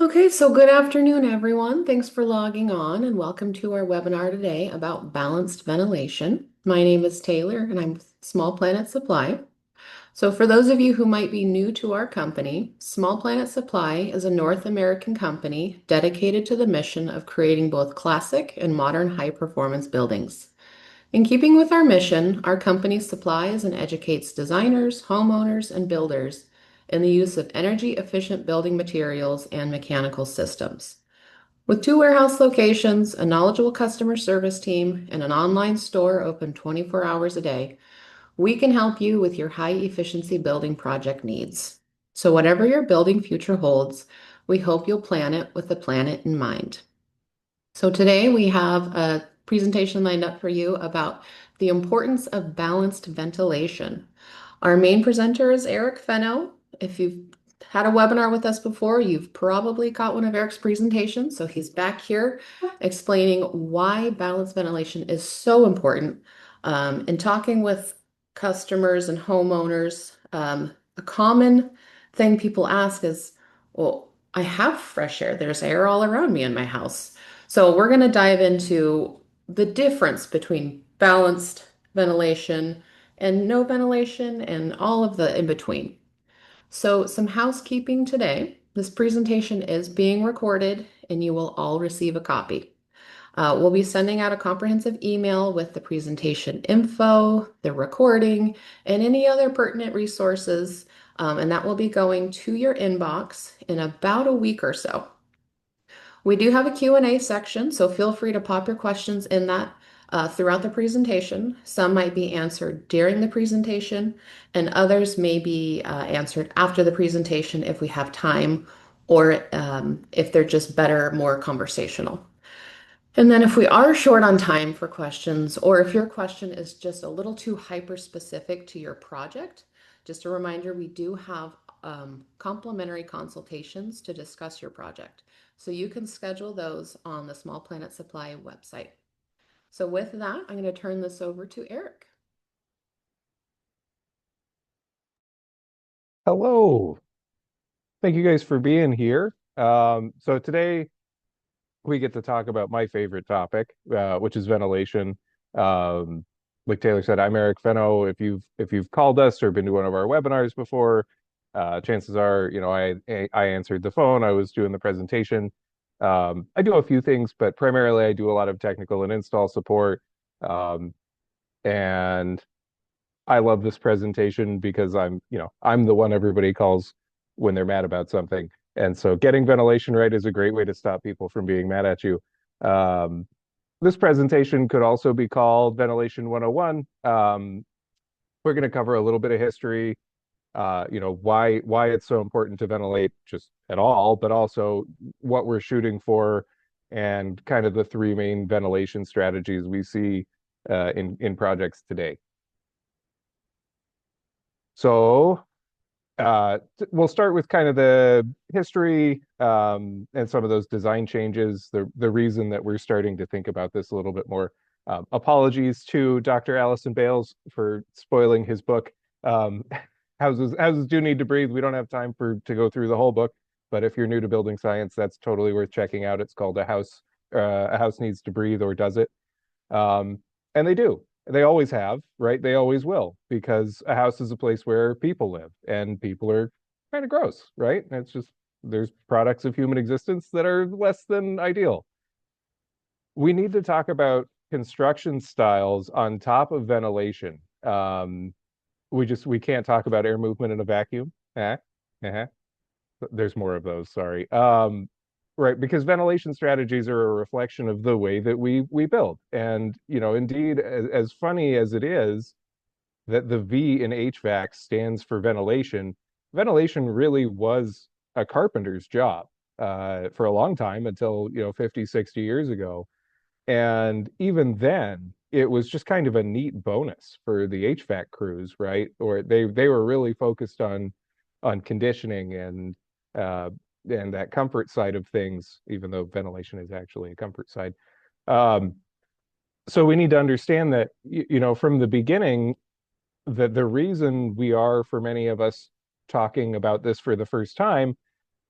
Okay, so good afternoon, everyone. Thanks for logging on and welcome to our webinar today about balanced ventilation. My name is Taylor and I'm with Small Planet Supply. So for those of you who might be new to our company, Small Planet Supply is a North American company dedicated to the mission of creating both classic and modern high-performance buildings. In keeping with our mission, our company supplies and educates designers, homeowners, and builders in the use of energy-efficient building materials and mechanical systems. With two warehouse locations, a knowledgeable customer service team, and an online store open 24 hours a day, we can help you with your high-efficiency building project needs. So whatever your building future holds, we hope you'll plan it with the planet in mind. So today we have a presentation lined up for you about the importance of balanced ventilation. Our main presenter is Eric Fenno. If you've had a webinar with us before, you've probably caught one of Eric's presentations. So he's back here explaining why balanced ventilation is so important. In talking with customers and homeowners, a common thing people ask is, well, I have fresh air. There's air all around me in my house. So we're going to dive into the difference between balanced ventilation and no ventilation and all of the in between. So some housekeeping today. This presentation is being recorded and you will all receive a copy. We'll be sending out a comprehensive email with the presentation info, the recording, and any other pertinent resources, and that will be going to your inbox in about a week or so. We do have a Q&A section, so feel free to pop your questions in that throughout the presentation. Some might be answered during the presentation, and others may be answered after the presentation if we have time, or if they're just better, more conversational. And then if we are short on time for questions, or if your question is just a little too hyper specific to your project, just a reminder, we do have complimentary consultations to discuss your project. So you can schedule those on the Small Planet Supply website. So with that, I'm going to turn this over to Eric. Hello. Thank you guys for being here. So today we get to talk about my favorite topic, which is ventilation. Um, like Taylor said, I'm Eric Fenno. If you've called us or been to one of our webinars before, chances are, I answered the phone. I was doing the presentation. I do a few things, but primarily I do a lot of technical and install support. Um, and I love this presentation because I'm the one everybody calls when they're mad about something. And so getting ventilation right is a great way to stop people from being mad at you. Um, this presentation could also be called Ventilation 101. We're going to cover a little bit of history, why it's so important to ventilate just at all, but also what we're shooting for and kind of the three main ventilation strategies we see in projects today. So we'll start with kind of the history and some of those design changes, the reason that we're starting to think about this a little bit more. Apologies to Dr. Allison Bales for spoiling his book. Um, Houses Do Need to Breathe. We don't have time to go through the whole book, but if you're new to building science, that's totally worth checking out. It's called A House Needs to Breathe, or does it? Um, and they do. They always have, right? They always will, because a house is a place where people live, and people are kind of gross, right? And it's just there's products of human existence that are less than ideal. We need to talk about construction styles on top of ventilation. We can't talk about air movement in a vacuum. Eh. There's more of those, sorry. Right, because ventilation strategies are a reflection of the way that we build. And, indeed, as funny as it is that the V in HVAC stands for ventilation, ventilation really was a carpenter's job for a long time until, 50, 60 years ago. And even then, it was just kind of a neat bonus for the HVAC crews, right? Or they were really focused on conditioning uh, and that comfort side of things, even though ventilation is actually a comfort side. Um, so we need to understand that, from the beginning, that the reason we are, for many of us, talking about this for the first time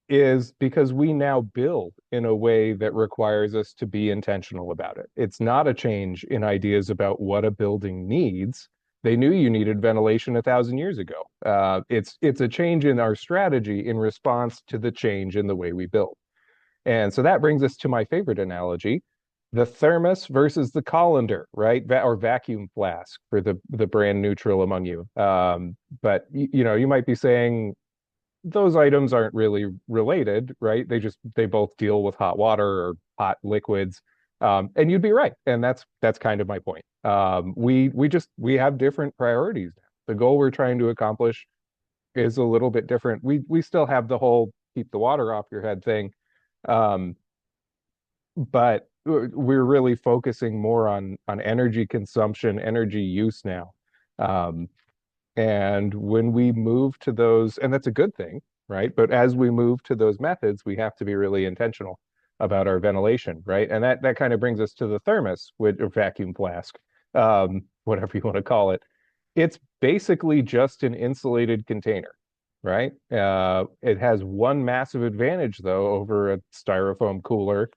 is because we now build in a way that requires us to be intentional about it. It's not a change in ideas about what a building needs. They knew you needed ventilation 1,000 years ago. It's a change in our strategy in response to the change in the way we build. And so that brings us to my favorite analogy, the thermos versus the colander, right? Or vacuum flask for the brand neutral among you. But you might be saying, those items aren't really related, right? They both deal with hot water or hot liquids. And you'd be right. And that's kind of my point. We have different priorities now. The goal we're trying to accomplish is a little bit different. We still have the whole keep the water off your head thing. Um, but we're really focusing more on energy consumption, energy use now. Um, and when we move to those, and that's a good thing, right? But as we move to those methods, we have to be really intentional about our ventilation, right? And that kind of brings us to the thermos, with or vacuum flask, whatever you want to call it. It's basically just an insulated container, right? It has one massive advantage though over a styrofoam cooler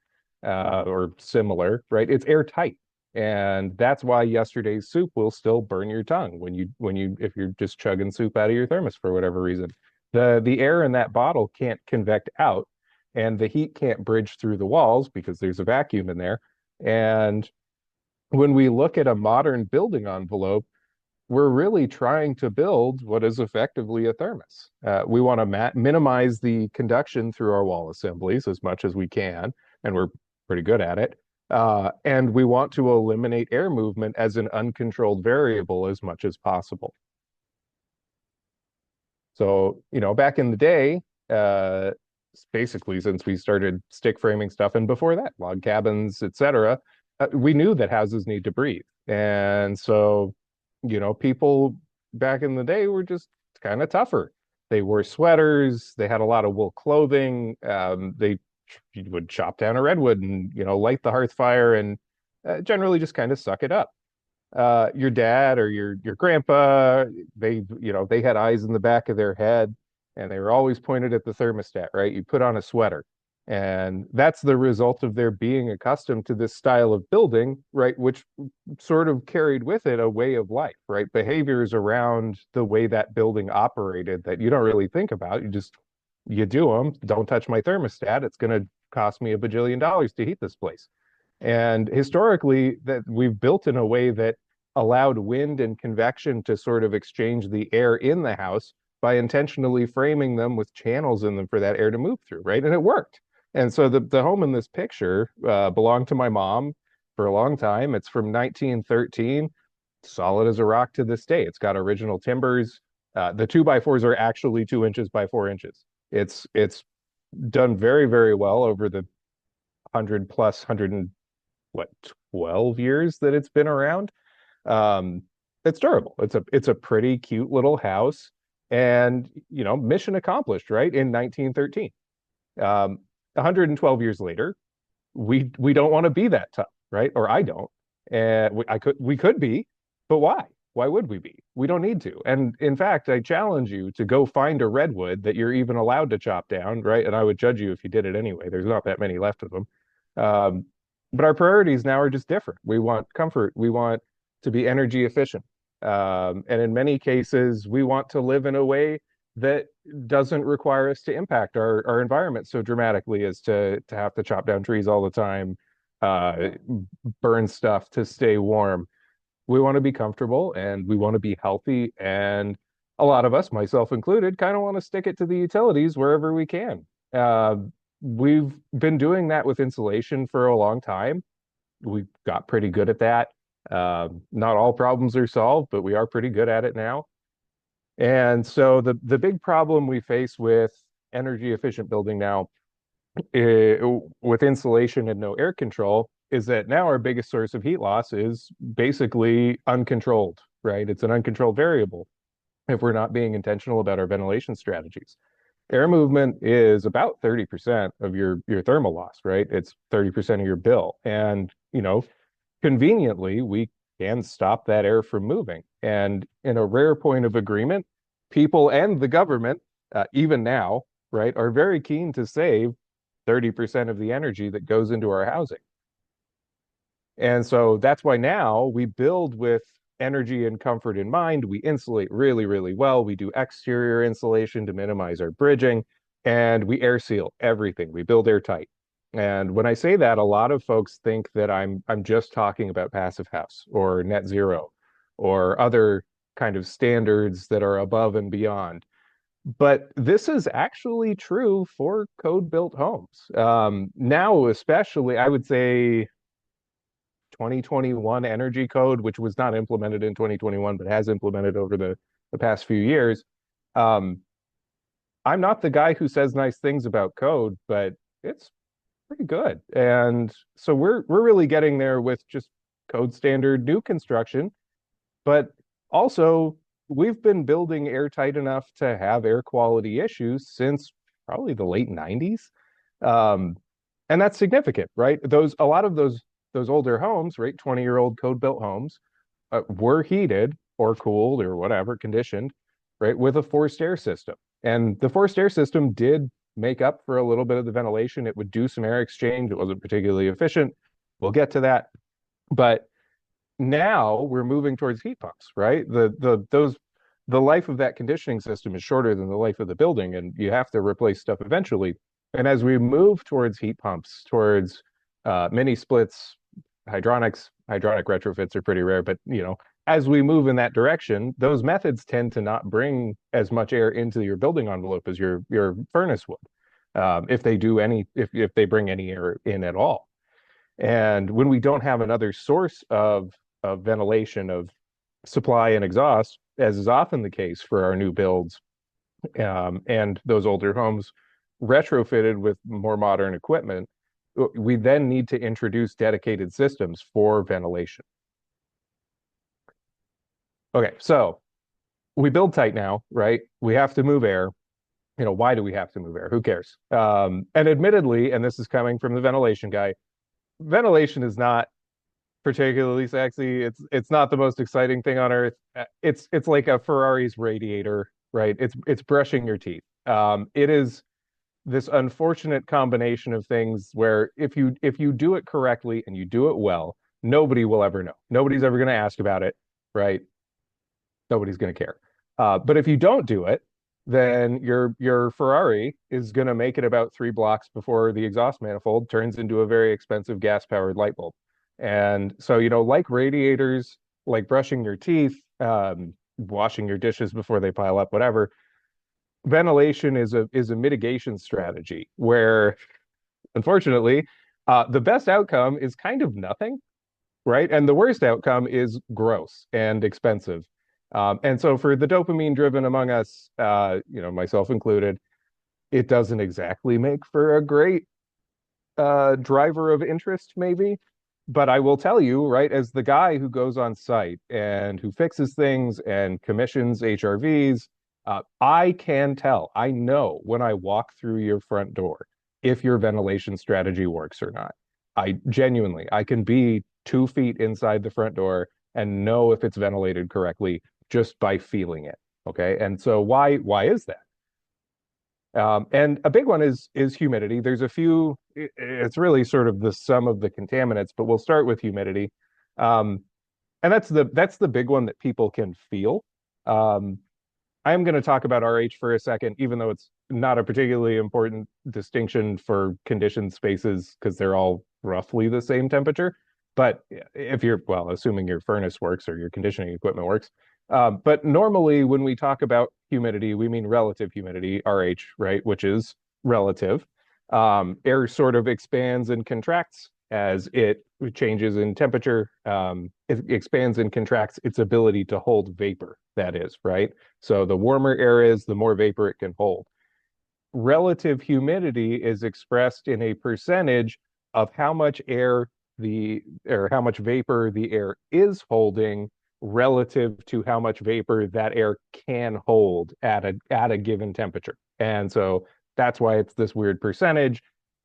or similar, right? It's airtight. And that's why yesterday's soup will still burn your tongue if you're just chugging soup out of your thermos for whatever reason. The air in that bottle can't convect out, and the heat can't bridge through the walls because there's a vacuum in there. And when we look at a modern building envelope, we're really trying to build what is effectively a thermos. We want to minimize the conduction through our wall assemblies as much as we can, and we're pretty good at it. And we want to eliminate air movement as an uncontrolled variable as much as possible. So, back in the day, uh, basically since we started stick framing stuff, and before that, log cabins, etc., we knew that houses need to breathe. And so, people back in the day were just kind of tougher. They wore sweaters, they had a lot of wool clothing, they would chop down a redwood and, light the hearth fire and generally just kind of suck it up. Your dad or your grandpa, they had eyes in the back of their head and they were always pointed at the thermostat, right? You put on a sweater. And that's the result of their being accustomed to this style of building, right? Which sort of carried with it a way of life, right? Behaviors around the way that building operated that you don't really think about. You do them. Don't touch my thermostat. It's going to cost me $1 bajillion to heat this place. And historically, that we've built in a way that allowed wind and convection to sort of exchange the air in the house by intentionally framing them with channels in them for that air to move through, right? And it worked. And so the home in this picture belonged to my mom for a long time. It's from 1913, solid as a rock to this day. It's got original timbers. The 2x4s are actually 2 inches by 4 inches. It's done very, very well over the 12 years that it's been around. Um, it's durable. It's a pretty cute little house, and mission accomplished, right? In 1913. 112 years later, we don't want to be that tough, right? Or I don't. And we could be, but why? Why would we be? We don't need to. And in fact, I challenge you to go find a redwood that you're even allowed to chop down, right? And I would judge you if you did it anyway. There's not that many left of them. Um, but our priorities now are just different. We want comfort. We want to be energy efficient. And in many cases, we want to live in a way that doesn't require us to impact our environment so dramatically as to have to chop down trees all the time, uh, burn stuff to stay warm. We want to be comfortable and we want to be healthy. And a lot of us, myself included, kind of want to stick it to the utilities wherever we can. Uh, we've been doing that with insulation for a long time. We got pretty good at that. Not all problems are solved, but we are pretty good at it now. And so the big problem we face with energy efficient building now, with insulation and no air control, is that now our biggest source of heat loss is basically uncontrolled, right? It's an uncontrolled variable if we're not being intentional about our ventilation strategies. Air movement is about 30% of your thermal loss, right? It's 30% of your bill. And, conveniently, we can stop that air from moving. And in a rare point of agreement, people and the government, even now, right, are very keen to save 30% of the energy that goes into our housing. And so that's why now we build with energy and comfort in mind. We insulate really, really well. We do exterior insulation to minimize our bridging, and we air seal everything. We build airtight. And when I say that, a lot of folks think that I'm just talking about passive house or net zero or other kind of standards that are above and beyond. But this is actually true for code built homes. Now, especially, I would say 2021 energy code, which was not implemented in 2021, but has implemented over the past few years. Um, I'm not the guy who says nice things about code, but it's pretty good. And so we're really getting there with just code standard new construction, but also we've been building airtight enough to have air quality issues since probably the late 90s. Um, and that's significant, right? Those a lot of those older homes, right, 20-year-old code built homes, were heated or cooled or whatever, conditioned, right, with a forced air system. And the forced air system did make up for a little bit of the ventilation. It would do some air exchange. It wasn't particularly efficient. We'll get to that. But now we're moving towards heat pumps, right? The life of that conditioning system is shorter than the life of the building, and you have to replace stuff eventually. And as we move towards heat pumps, towards mini splits, hydronic retrofits are pretty rare, but as we move in that direction, those methods tend to not bring as much air into your building envelope as your furnace would, if they do any, if they bring any air in at all. And when we don't have another source of ventilation, of supply and exhaust, as is often the case for our new builds, and those older homes retrofitted with more modern equipment, we then need to introduce dedicated systems for ventilation. Okay, so we build tight now, right? We have to move air. Why do we have to move air? Who cares? And admittedly, and this is coming from the ventilation guy, ventilation is not particularly sexy. It's not the most exciting thing on earth. It's like a Ferrari's radiator, right? It's brushing your teeth. It is this unfortunate combination of things where if you do it correctly and you do it well, nobody will ever know. Nobody's ever going to ask about it, right? Nobody's going to care. But if you don't do it, then your Ferrari is going to make it about 3 blocks before the exhaust manifold turns into a very expensive gas-powered light bulb. And so, like radiators, like brushing your teeth, washing your dishes before they pile up, whatever, ventilation is a mitigation strategy where, unfortunately, the best outcome is kind of nothing, right? And the worst outcome is gross and expensive. And so for the dopamine driven among us, myself included, it doesn't exactly make for a great driver of interest, maybe. But I will tell you, right, as the guy who goes on site and who fixes things and commissions HRVs, I can tell, I know when I walk through your front door if your ventilation strategy works or not. I can be 2 feet inside the front door and know if it's ventilated correctly just by feeling it. Okay. And so why is that? And a big one is humidity. There's a few, it's really sort of the sum of the contaminants, but we'll start with humidity. And that's the big one that people can feel. Um, I'm going to talk about RH for a second, even though it's not a particularly important distinction for conditioned spaces because they're all roughly the same temperature. But if well, assuming your furnace works or your conditioning equipment works. But normally when we talk about humidity, we mean relative humidity, RH, right, which is relative. Air sort of expands and contracts as it changes in temperature. It expands and contracts its ability to hold vapor, that is, right? So the warmer air is, the more vapor it can hold. Relative humidity is expressed in a percentage of how much air or how much vapor the air is holding relative to how much vapor that air can hold at a given temperature. And so that's why it's this weird percentage.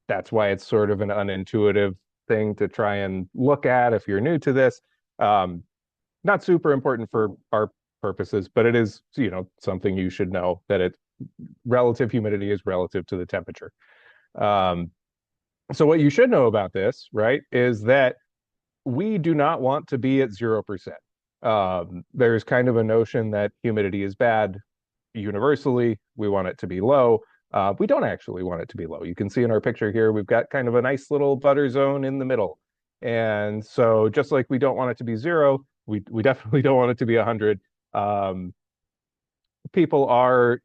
That's why it's sort of an unintuitive thing to try and look at if you're new to this. Not super important for our purposes, but it is, something you should know that relative humidity is relative to the temperature. Um, so what you should know about this, right, is that we do not want to be at 0%. There's kind of a notion that humidity is bad universally. We want it to be low. We don't actually want it to be low. You can see in our picture here, we've got kind of a nice little butter zone in the middle. And so just like we don't want it to be zero, we definitely don't want it to be 100. Um, People are,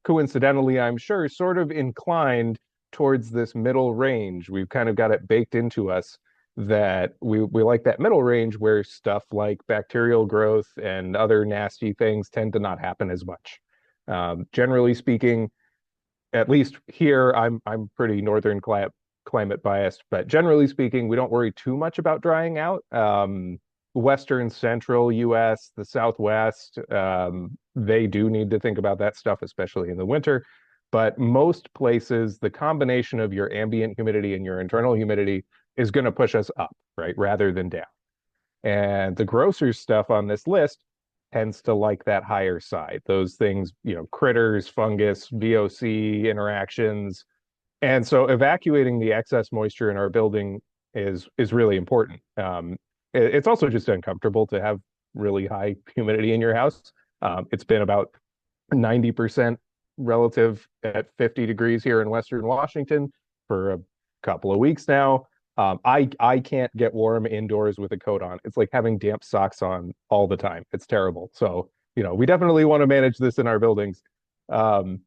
coincidentally, I'm sure, sort of inclined towards this middle range. We've kind of got it baked into us that we like that middle range where stuff like bacterial growth and other nasty things tend to not happen as much. Generally speaking, at least here, I'm pretty northern climate biased, but generally speaking, we don't worry too much about drying out. Western central US, the Southwest, they do need to think about that stuff, especially in the winter. But most places, the combination of your ambient humidity and your internal humidity is going to push us up, right, rather than down. And the grocers stuff on this list tends to like that higher side. Those things, critters, fungus, VOC interactions. And so evacuating the excess moisture in our building is really important. It's also just uncomfortable to have really high humidity in your house. It's been about 90% relative at 50 degrees here in Western Washington for a couple of weeks now. I can't get warm indoors with a coat on. It's like having damp socks on all the time. It's terrible. So, we definitely want to manage this in our buildings, um,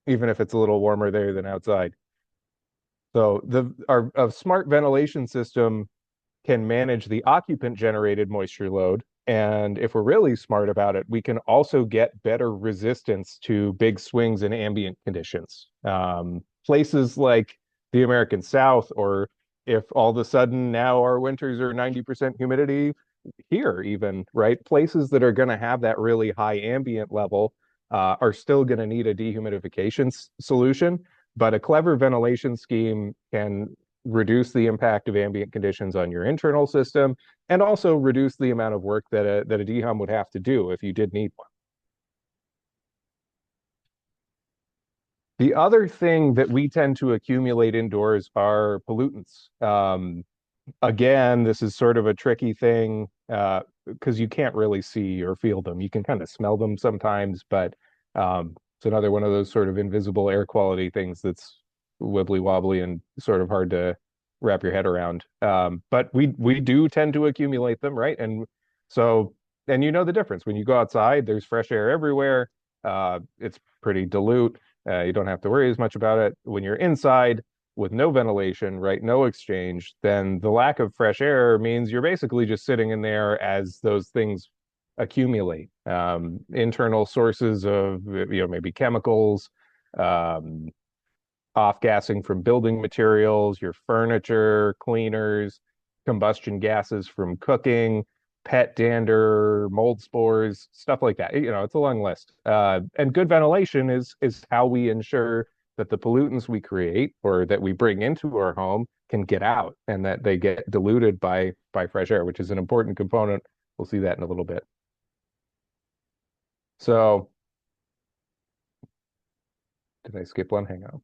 even if it's a little warmer there than outside. So our a smart ventilation system can manage the occupant generated moisture load. And if we're really smart about it, we can also get better resistance to big swings in ambient conditions. Places like the American South, or if all of a sudden now our winters are 90% humidity here, even, right? Places that are going to have that really high ambient level are still going to need a dehumidification solution. But a clever ventilation scheme can reduce the impact of ambient conditions on your internal system and also reduce the amount of work that a dehum would have to do if you did need one. The other thing that we tend to accumulate indoors are pollutants. Again, this is sort of a tricky thing because you can't really see or feel them. You can kind of smell them sometimes, but it's another one of those sort of invisible air quality things that's wibbly wobbly and sort of hard to wrap your head around. But we do tend to accumulate them, right? So and you know the difference when you go outside. There's fresh air everywhere. It's pretty dilute. You don't have to worry as much about it. When you're inside with no ventilation, right, no exchange, then the lack of fresh air means you're basically just sitting in there as those things accumulate. Internal sources of, maybe chemicals, um, off-gassing from building materials, your furniture, cleaners, combustion gases from cooking, pet dander, mold spores, stuff like that. It's a long list. And good ventilation is how we ensure that the pollutants we create or that we bring into our home can get out and that they get diluted by fresh air, which is an important component. We'll see that in a little bit. So, did I skip one? Hang on.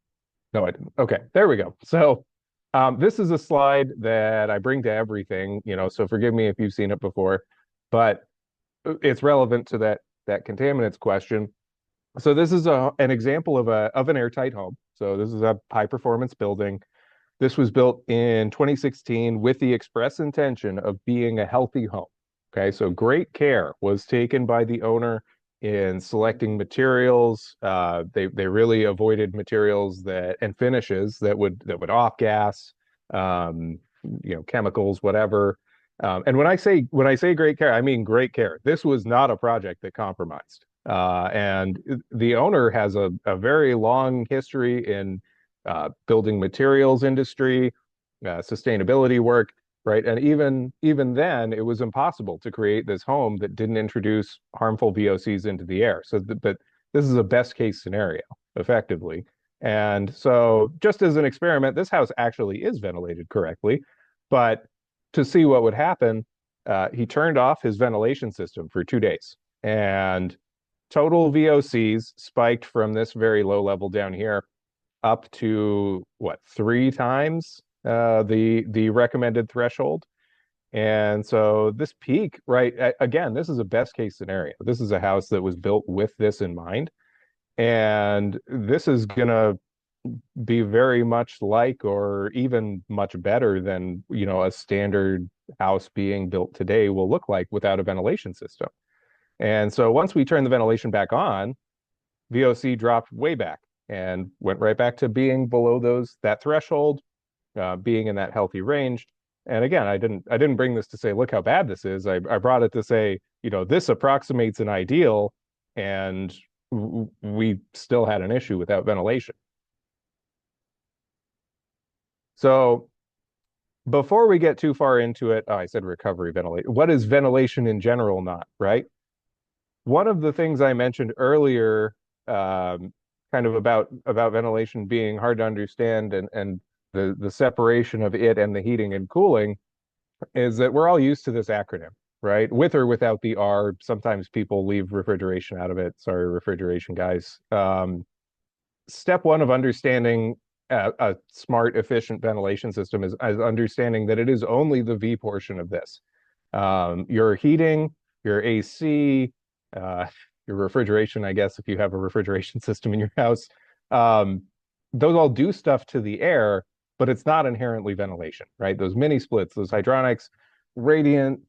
No, I didn't. Okay, there we go. So, this is a slide that I bring to everything, so forgive me if you've seen it before, but it's relevant to that contaminants question. So this is an example of an airtight home. So this is a high performance building. This was built in 2016 with the express intention of being a healthy home. Okay, so great care was taken by the owner in selecting materials. They really avoided materials that and finishes that would off gas, chemicals, whatever. And when I say great care, I mean great care. This was not a project that compromised. And the owner has a very long history in building materials industry, sustainability work, right? And even then, it was impossible to create this home that didn't introduce harmful VOCs into the air. But this is a best case scenario, effectively. And so, just as an experiment, this house actually is ventilated correctly. But to see what would happen, he turned off his ventilation system for 2 days. And total VOCs spiked from this very low level down here up to what, three times the recommended threshold. And so this peak, right, again, this is a best case scenario. This is a house that was built with this in mind. And this is gonna be very much like or even much better than, a standard house being built today will look like without a ventilation system. And so once we turn the ventilation back on, VOC dropped way back and went right back to being below that threshold, being in that healthy range. And again, I didn't bring this to say, look how bad this is. I brought it to say, this approximates an ideal, and we still had an issue without ventilation. So before we get too far into it, oh, I said recovery ventilation. What is ventilation in general not, right? One of the things I mentioned earlier, kind of about ventilation being hard to understand and the separation of it and the heating and cooling is that we're all used to this acronym, right? With or without the R. Sometimes people leave refrigeration out of it. Sorry, refrigeration guys. Step one of understanding a smart, efficient ventilation system is understanding that it is only the V portion of this. Your heating, your AC, uh, your refrigeration, I guess, if you have a refrigeration system in your house, um, those all do stuff to the air, but it's not inherently ventilation, right? Those mini splits, those hydronics, radiant,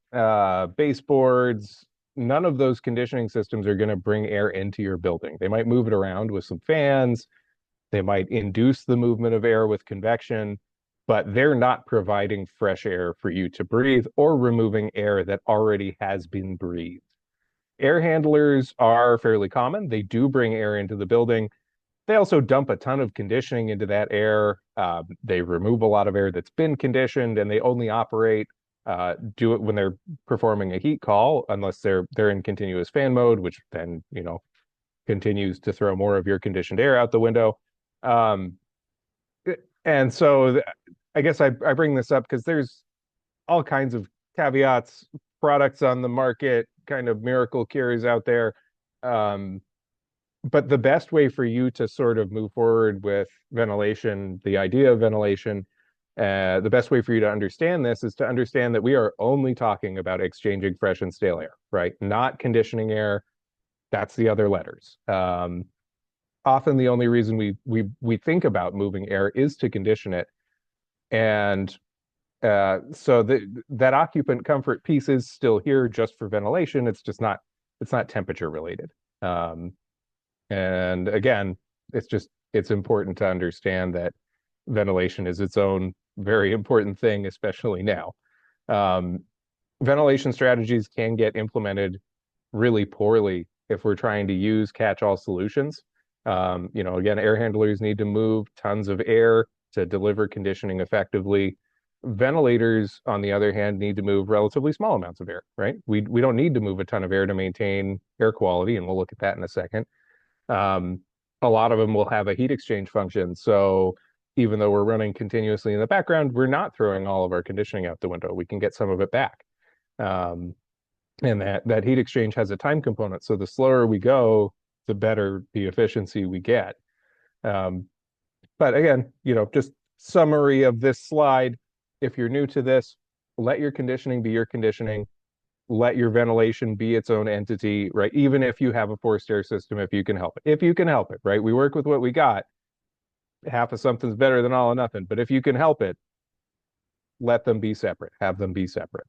baseboards, none of those conditioning systems are going to bring air into your building. They might move it around with some fans, they might induce the movement of air with convection, but they're not providing fresh air for you to breathe or removing air that already has been breathed. Air handlers are fairly common. They do bring air into the building. They also dump a ton of conditioning into that air. They remove a lot of air that's been conditioned, and they only operate, do it when they're performing a heat call, unless they're in continuous fan mode, which then continues to throw more of your conditioned air out the window. Um, and so I guess I bring this up because there's all kinds of caveats, products on the market, kind of miracle cures out there. Um, but the best way for you to sort of move forward with ventilation, the idea of ventilation, the best way for you to understand this is to understand that we are only talking about exchanging fresh and stale air, right? Not conditioning air. That's the other letters. Often the only reason we think about moving air is to condition it. And so that occupant comfort piece is still here just for ventilation. It's not temperature related. And again, it's important to understand that ventilation is its own very important thing, especially now. Um, Ventilation strategies can get implemented really poorly if we're trying to use catch-all solutions. Again, air handlers need to move tons of air to deliver conditioning effectively. Ventilators, on the other hand, need to move relatively small amounts of air, right? We don't need to move a ton of air to maintain air quality, and we'll look at that in a second. Um, a lot of them will have a heat exchange function. So even though we're running continuously in the background, we're not throwing all of our conditioning out the window. We can get some of it back. Um, and that heat exchange has a time component. So the slower we go, the better the efficiency we get. Um, but again, just summary of this slide. If you're new to this, let your conditioning be your conditioning. Let your ventilation be its own entity, right? Even if you have a forced air system, if you can help it. If you can help it, right? We work with what we got. Half of something's better than all of nothing. But if you can help it, let them be separate. Have them be separate.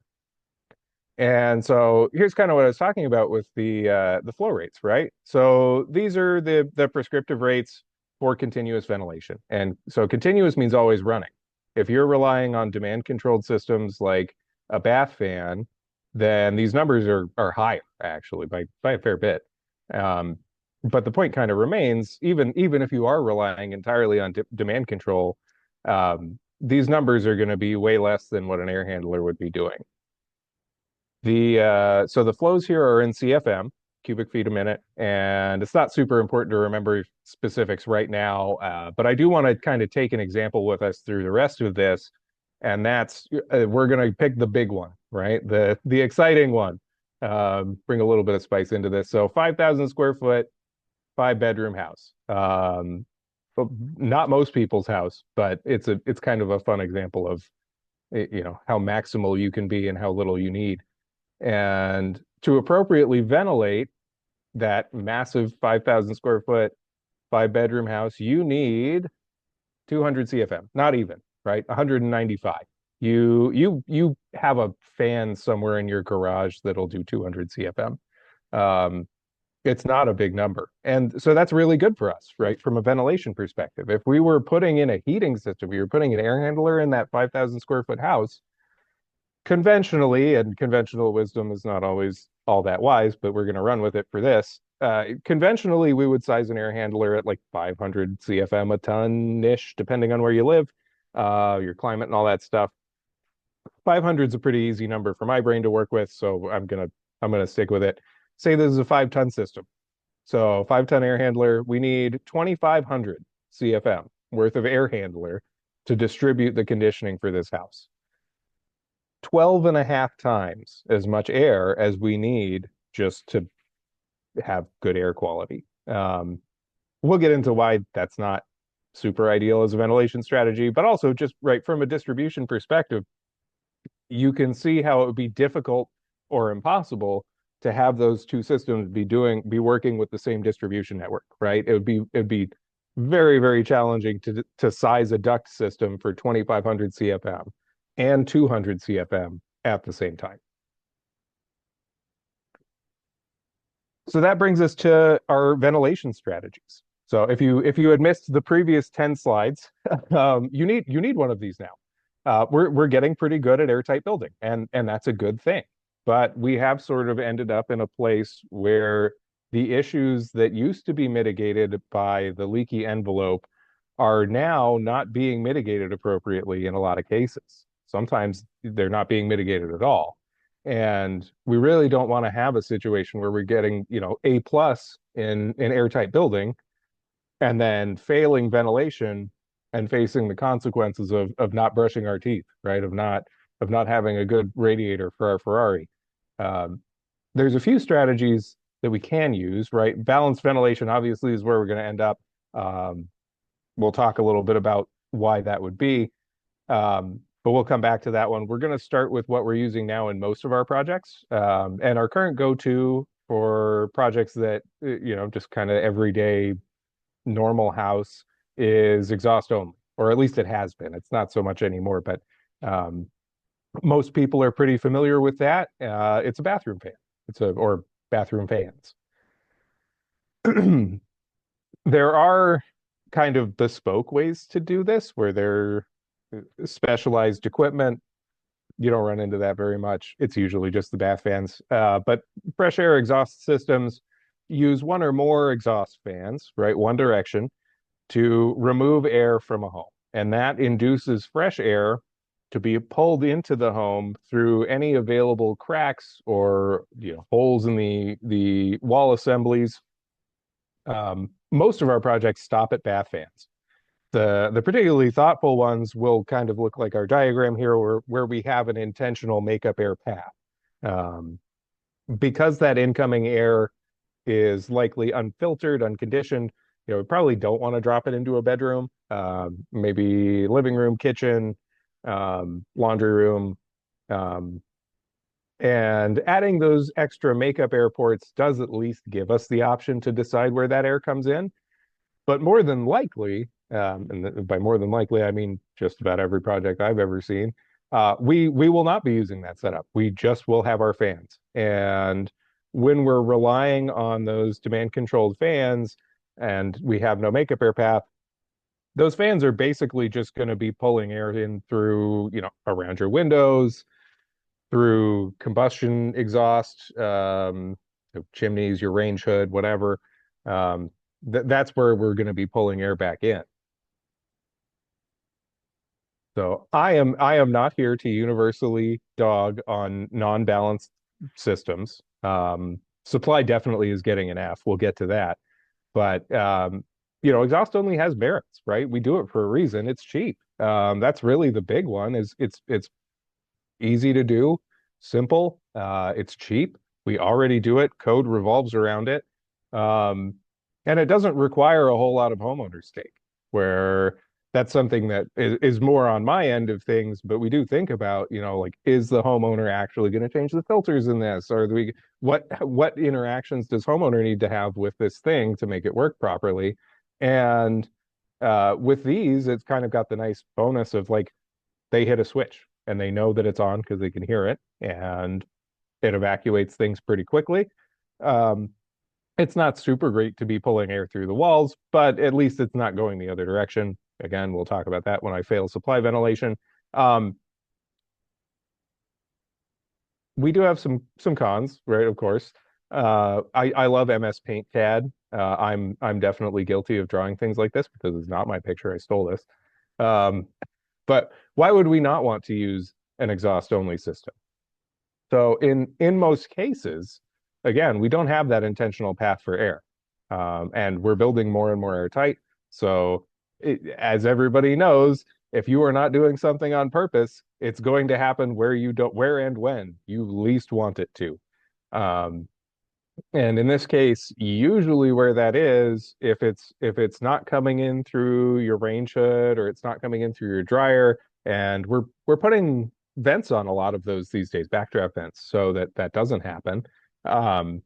And so here's kind of what I was talking about with the flow rates, right? So these are the prescriptive rates for continuous ventilation. And so continuous means always running. If you're relying on demand controlled systems like a bath fan, then these numbers are higher actually by a fair bit. Um, but the point kind of remains, even if you are relying entirely on demand control, these numbers are going to be way less than what an air handler would be doing. So the flows here are in CFM, cubic feet a minute, and it's not super important to remember specifics right now, but I do want to kind of take an example with us through the rest of this, and that's we're going to pick the big one, right? The exciting one. bring a little bit of spice into this. So 5,000 square foot, 5 bedroom house. But not most people's house, but it's kind of a fun example of how maximal you can be and how little you need. And to appropriately ventilate that massive 5,000 square foot, 5 bedroom house, you need 200 CFM, not even, right? 195. You have a fan somewhere in your garage that'll do 200 CFM. Um, it's not a big number. And so that's really good for us, right? From a ventilation perspective. If we were putting in a heating system, we were putting an air handler in that 5,000 square foot house, conventionally, and conventional wisdom is not always all that wise, but we're going to run with it for this. Conventionally, we would size an air handler at like 500 CFM a ton-ish, depending on where you live, your climate and all that stuff. 500 is a pretty easy number for my brain to work with, so I'm gonna stick with it. Say this is a 5-ton system. So 5-ton air handler, we need 2,500 CFM worth of air handler to distribute the conditioning for this house. 12 and a half times as much air as we need just to have good air quality. We'll get into why that's not super ideal as a ventilation strategy, but also just right from a distribution perspective, you can see how it would be difficult or impossible to have those two systems be working with the same distribution network, right? It'd be very, very challenging to size a duct system for 2,500 CFM and 200 CFM at the same time. So that brings us to our ventilation strategies. So if you had missed the previous 10 slides, you need one of these now. We're getting pretty good at airtight building, and that's a good thing. But we have sort of ended up in a place where the issues that used to be mitigated by the leaky envelope are now not being mitigated appropriately in a lot of cases. Sometimes they're not being mitigated at all. And we really don't want to have a situation where we're getting, A plus in airtight building and then failing ventilation and facing the consequences of not brushing our teeth, right? Of not having a good radiator for our Ferrari. Um, there's a few strategies that we can use, right? Balanced ventilation obviously is where we're going to end up. Um, we'll talk a little bit about why that would be. But we'll come back to that one. We're going to start with what we're using now in most of our projects. And our current go-to for projects that, just kind of everyday normal house is exhaust only, or at least it has been. It's not so much anymore, but um, most people are pretty familiar with that. It's a bathroom fan. Or bathroom fans. There are kind of bespoke ways to do this where they're specialized equipment. You don't run into that very much. It's usually just the bath fans. But fresh air exhaust systems use one or more exhaust fans, right? One direction to remove air from a home. And that induces fresh air to be pulled into the home through any available cracks or holes in the wall assemblies. Most of our projects stop at bath fans. The particularly thoughtful ones will kind of look like our diagram here, where we have an intentional makeup air path. Um, because that incoming air is likely unfiltered, unconditioned, we probably don't want to drop it into a bedroom, maybe living room, kitchen, laundry room. Um, and adding those extra makeup air ports does at least give us the option to decide where that air comes in. But more than likely, and by more than likely, I mean just about every project I've ever seen, we will not be using that setup. We just will have our fans. And when we're relying on those demand controlled fans and we have no makeup air path, those fans are basically just going to be pulling air in through, around your windows, through combustion exhaust, chimneys, your range hood, whatever. That's where we're going to be pulling air back in. So I am not here to universally dog on non-balanced systems. Supply definitely is getting an F. We'll get to that. But exhaust only has merits, right? We do it for a reason. It's cheap. That's really the big one. Is it's easy to do, simple. It's cheap. We already do it. Code revolves around it. Um, and it doesn't require a whole lot of homeowner stake, where that's something that is more on my end of things, but we do think about, like, is the homeowner actually going to change the filters in this? Or do we what interactions does homeowner need to have with this thing to make it work properly? And with these, it's kind of got the nice bonus of like they hit a switch and they know that it's on because they can hear it, and it evacuates things pretty quickly. Um, it's not super great to be pulling air through the walls, but at least it's not going the other direction. Again, we'll talk about that when I fail supply ventilation. Um, we do have some cons, right? Of course. I love MS Paint CAD. I'm definitely guilty of drawing things like this because it's not my picture. I stole this. Um, but why would we not want to use an exhaust only system? So in most cases, again, we don't have that intentional path for air, and we're building more and more airtight. So as everybody knows, if you are not doing something on purpose, it's going to happen where and when you least want it to. Um, and in this case, usually where that is, if it's not coming in through your range hood or it's not coming in through your dryer, and we're putting vents on a lot of those these days, backdraft vents, so that that doesn't happen. Um,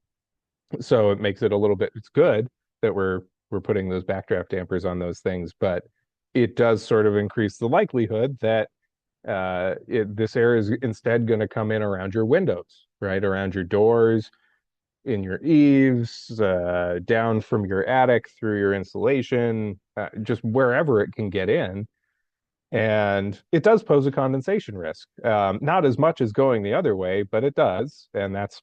so it makes it a little bit, it's good that we're putting those backdraft dampers on those things, but it does sort of increase the likelihood that this air is instead going to come in around your windows, right? Around your doors, in your eaves, down from your attic through your insulation, just wherever it can get in. And it does pose a condensation risk. Not as much as going the other way, but it does, and that's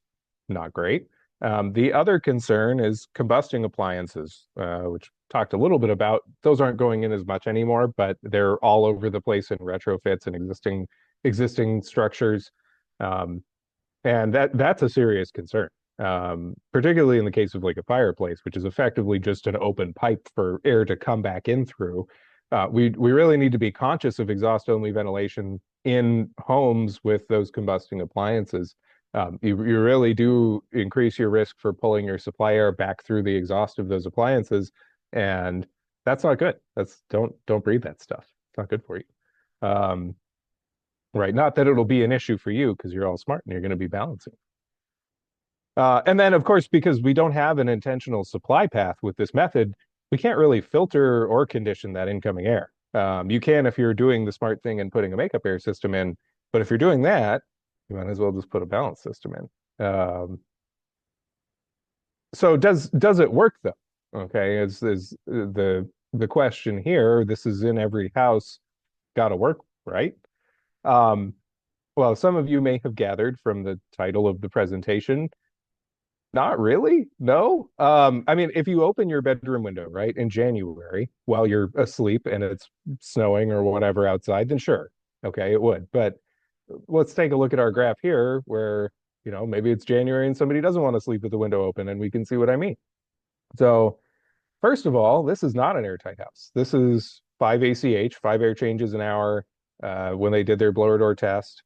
not great. The other concern is combusting appliances, which talked a little bit about. Those aren't going in as much anymore, but they're all over the place in retrofits and existing structures. Um, and that's a serious concern, particularly in the case of like a fireplace, which is effectively just an open pipe for air to come back in through. We really need to be conscious of exhaust only ventilation in homes with those combusting appliances. You really do increase your risk for pulling your supply air back through the exhaust of those appliances, and that's not good. That's don't breathe that stuff. It's not good for you. Um, right? Not that it'll be an issue for you because you're all smart and you're going to be balancing. And then, of course, because we don't have an intentional supply path with this method, we can't really filter or condition that incoming air. You can if you're doing the smart thing and putting a makeup air system in, but if you're doing that, you might as well just put a balance system in. So does it work though? Okay, is the question here? This is in every house, got to work, right? Um, well, some of you may have gathered from the title of the presentation, not really. No. I mean, if you open your bedroom window, right, in January while you're asleep and it's snowing or whatever outside, then sure. Okay, it would. But let's take a look at our graph here where, maybe it's January and somebody doesn't want to sleep with the window open, and we can see what I mean. So, first of all, this is not an airtight house. This is 5 ACH, 5 air changes an hour, when they did their blower door test.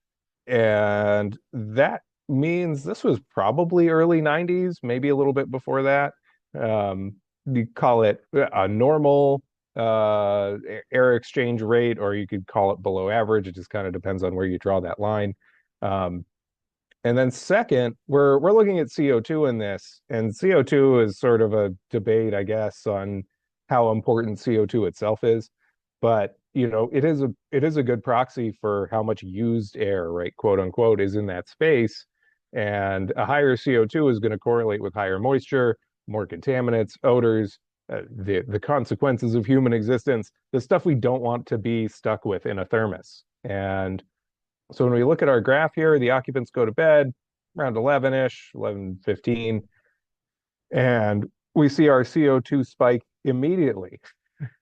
And that means this was probably early 90s, maybe a little bit before that. You call it a normal air exchange rate, or you could call it below average. It just kind of depends on where you draw that line. Um, and then second, we're looking at CO2 in this, and CO2 is sort of a debate, I guess, on how important CO2 itself is. But it is a good proxy for how much used air, right, quote unquote, is in that space. And a higher CO2 is going to correlate with higher moisture, more contaminants, odors, the consequences of human existence, the stuff we don't want to be stuck with in a thermos. And so when we look at our graph here, the occupants go to bed around 11-ish, 11:15, and we see our CO2 spike immediately,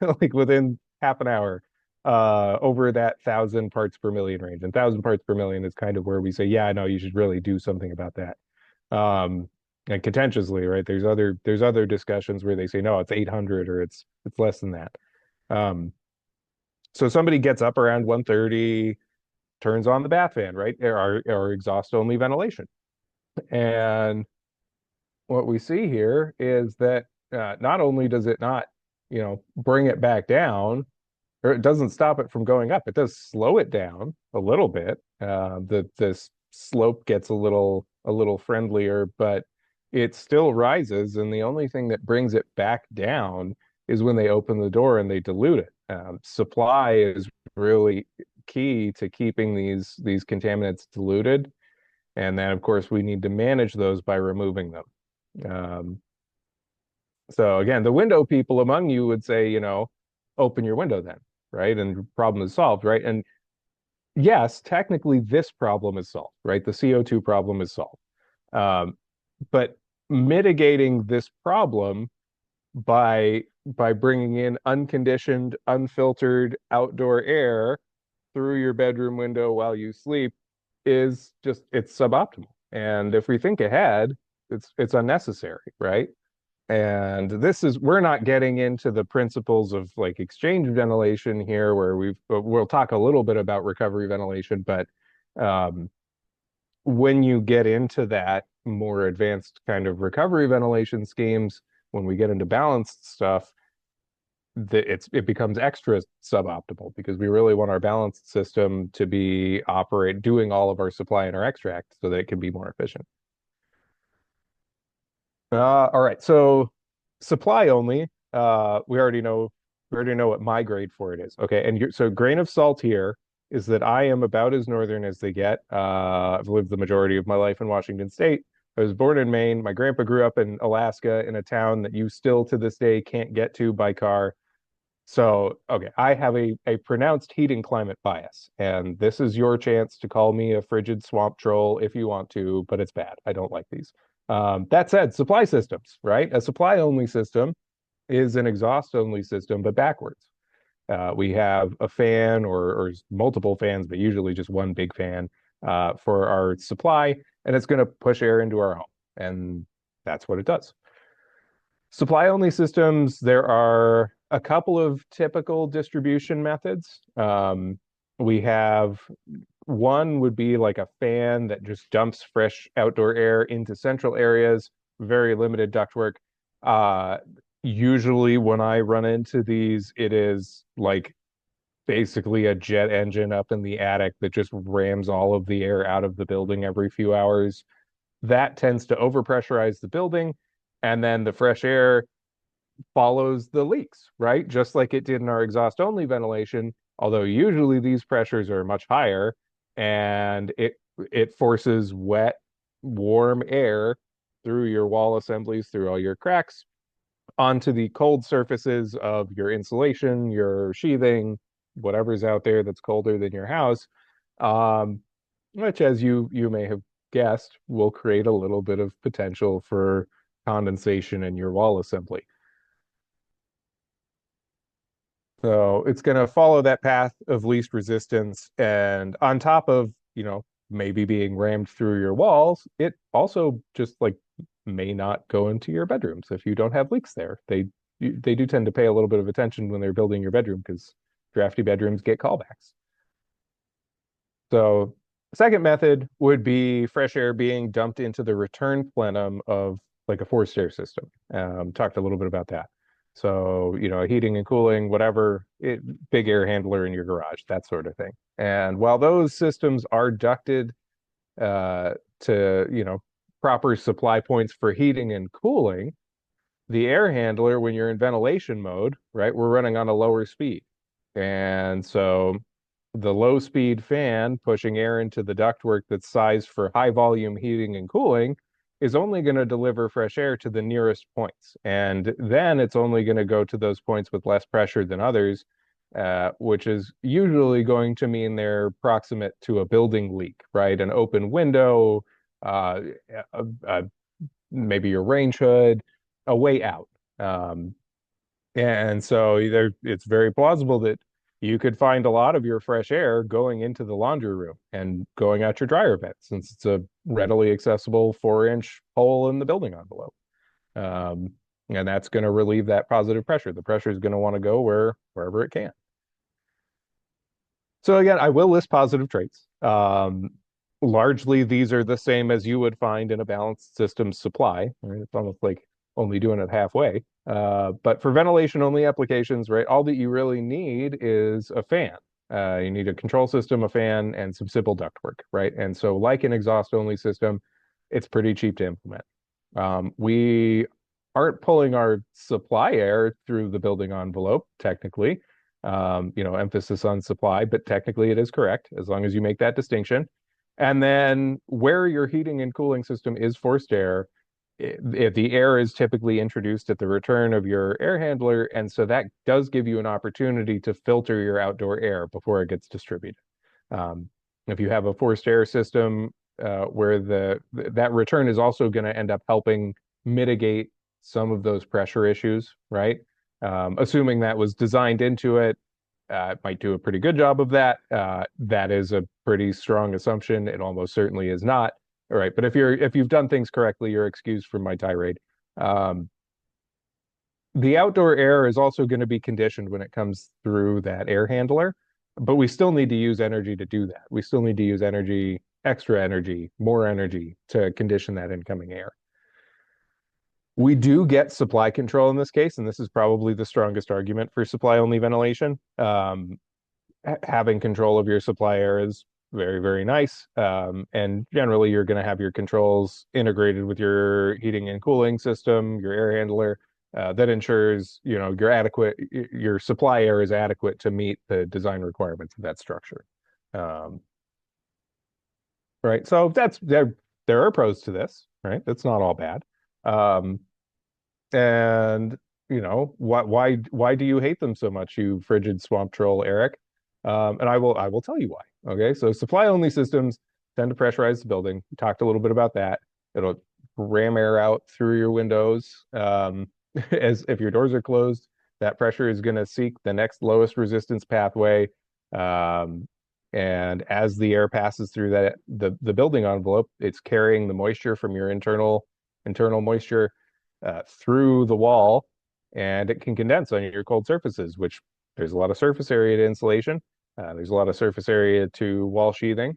like within half an hour, over that 1,000 parts per million range. And 1,000 parts per million is kind of where we say, yeah, no, you should really do something about that. Um, and contentiously, right? There's other discussions where they say, no, it's 800 or it's less than that. Um, so somebody gets up around 1:30, turns on the bath fan, right? Or exhaust only ventilation. And what we see here is that not only does it not, bring it back down, or it doesn't stop it from going up, it does slow it down a little bit. The slope gets a little friendlier, but it still rises, and the only thing that brings it back down is when they open the door and they dilute it. Supply is really key to keeping these contaminants diluted, and then of course we need to manage those by removing them. Um, so again, the window people among you would say, open your window then, right? And problem is solved, right? And yes, technically this problem is solved, right? The CO2 problem is solved. Um, but mitigating this problem by bringing in unconditioned, unfiltered outdoor air through your bedroom window while you sleep is just it's suboptimal. And if we think ahead, it's unnecessary, right? And this is, we're not getting into the principles of like exchange ventilation here, where we'll talk a little bit about recovery ventilation, but um, when you get into that more advanced kind of recovery ventilation schemes, when we get into balanced stuff, it becomes extra suboptimal because we really want our balanced system to be doing all of our supply and our extract so that it can be more efficient. All right. So supply only. We already know what my grade for it is. Okay. And so grain of salt here is that I am about as northern as they get. I've lived the majority of my life in Washington State. I was born in Maine. My grandpa grew up in Alaska in a town that you still to this day can't get to by car. So, okay, I have a pronounced heat and climate bias, and this is your chance to call me a frigid swamp troll if you want to, but it's bad. I don't like these. That said, supply systems, right? A supply only system is an exhaust only system, but backwards. We have a fan or multiple fans, but usually just one big fan for our supply, and it's going to push air into our home, and that's what it does. Supply only systems, there are a couple of typical distribution methods. We have one would be like a fan that just dumps fresh outdoor air into central areas, very limited ductwork. Uh, Usually, when I run into these, it is like basically a jet engine up in the attic that just rams all of the air out of the building every few hours. That tends to overpressurize the building, and then the fresh air follows the leaks, right? Just like it did in our exhaust only ventilation, although usually these pressures are much higher and it forces wet, warm air through your wall assemblies, through all your cracks, onto the cold surfaces of your insulation, your sheathing, whatever's out there that's colder than your house, um, which, as you may have guessed, will create a little bit of potential for condensation in your wall assembly. So it's going to follow that path of least resistance. And on top of, maybe being rammed through your walls, it also just like may not go into your bedrooms if you don't have leaks there. They do tend to pay a little bit of attention when they're building your bedroom because drafty bedrooms get callbacks. So second method would be fresh air being dumped into the return plenum of like a forced air system. Talked a little bit about that. So, heating and cooling, whatever, big air handler in your garage, that sort of thing. And while those systems are ducted to, proper supply points for heating and cooling, the air handler, when you're in ventilation mode, right, we're running on a lower speed. And so the low speed fan pushing air into the ductwork that's sized for high volume heating and cooling is only going to deliver fresh air to the nearest points. And then it's only going to go to those points with less pressure than others, which is usually going to mean they're proximate to a building leak, right? An open window, uh, maybe your range hood, a way out. Um, and so either it's very plausible that you could find a lot of your fresh air going into the laundry room and going out your dryer vent since it's a readily accessible 4-inch hole in the building envelope. Um, and that's going to relieve that positive pressure. The pressure is going to want to go wherever it can. So again, I will list positive traits. Largely, these are the same as you would find in a balanced system supply. Right? It's almost like only doing it halfway. But for ventilation only applications, right, all that you really need is a fan. You need a control system, a fan, and some simple ductwork, right? And so, like an exhaust only system, it's pretty cheap to implement. We aren't pulling our supply air through the building envelope, technically. Emphasis on supply, but technically it is correct as long as you make that distinction. And then where your heating and cooling system is forced air, the air is typically introduced at the return of your air handler. And so that does give you an opportunity to filter your outdoor air before it gets distributed. Um, if you have a forced air system where that return is also going to end up helping mitigate some of those pressure issues, right? Assuming that was designed into it, it might do a pretty good job of that. That is a pretty strong assumption. It almost certainly is not. All right, but if you've done things correctly, you're excused from my tirade. Um, the outdoor air is also going to be conditioned when it comes through that air handler, but we still need to use energy to do that. We still need to use energy, extra energy, more energy to condition that incoming air. We do get supply control in this case, and this is probably the strongest argument for supply only ventilation. Having control of your supply air is very, very nice. And generally, you're going to have your controls integrated with your heating and cooling system, your air handler. That ensures, your supply air is adequate to meet the design requirements of that structure. Um, right. So there are pros to this, right? It's not all bad. Um, and why do you hate them so much, you frigid swamp troll, Eric? And I will tell you why. Okay, so supply only systems tend to pressurize the building. We talked a little bit about that. It'll ram air out through your windows. As if your doors are closed, that pressure is going to seek the next lowest resistance pathway. Um, and as the air passes through the building envelope, it's carrying the moisture from your internal moisture through the wall, and it can condense on your cold surfaces, which there's a lot of surface area to insulation. There's a lot of surface area to wall sheathing,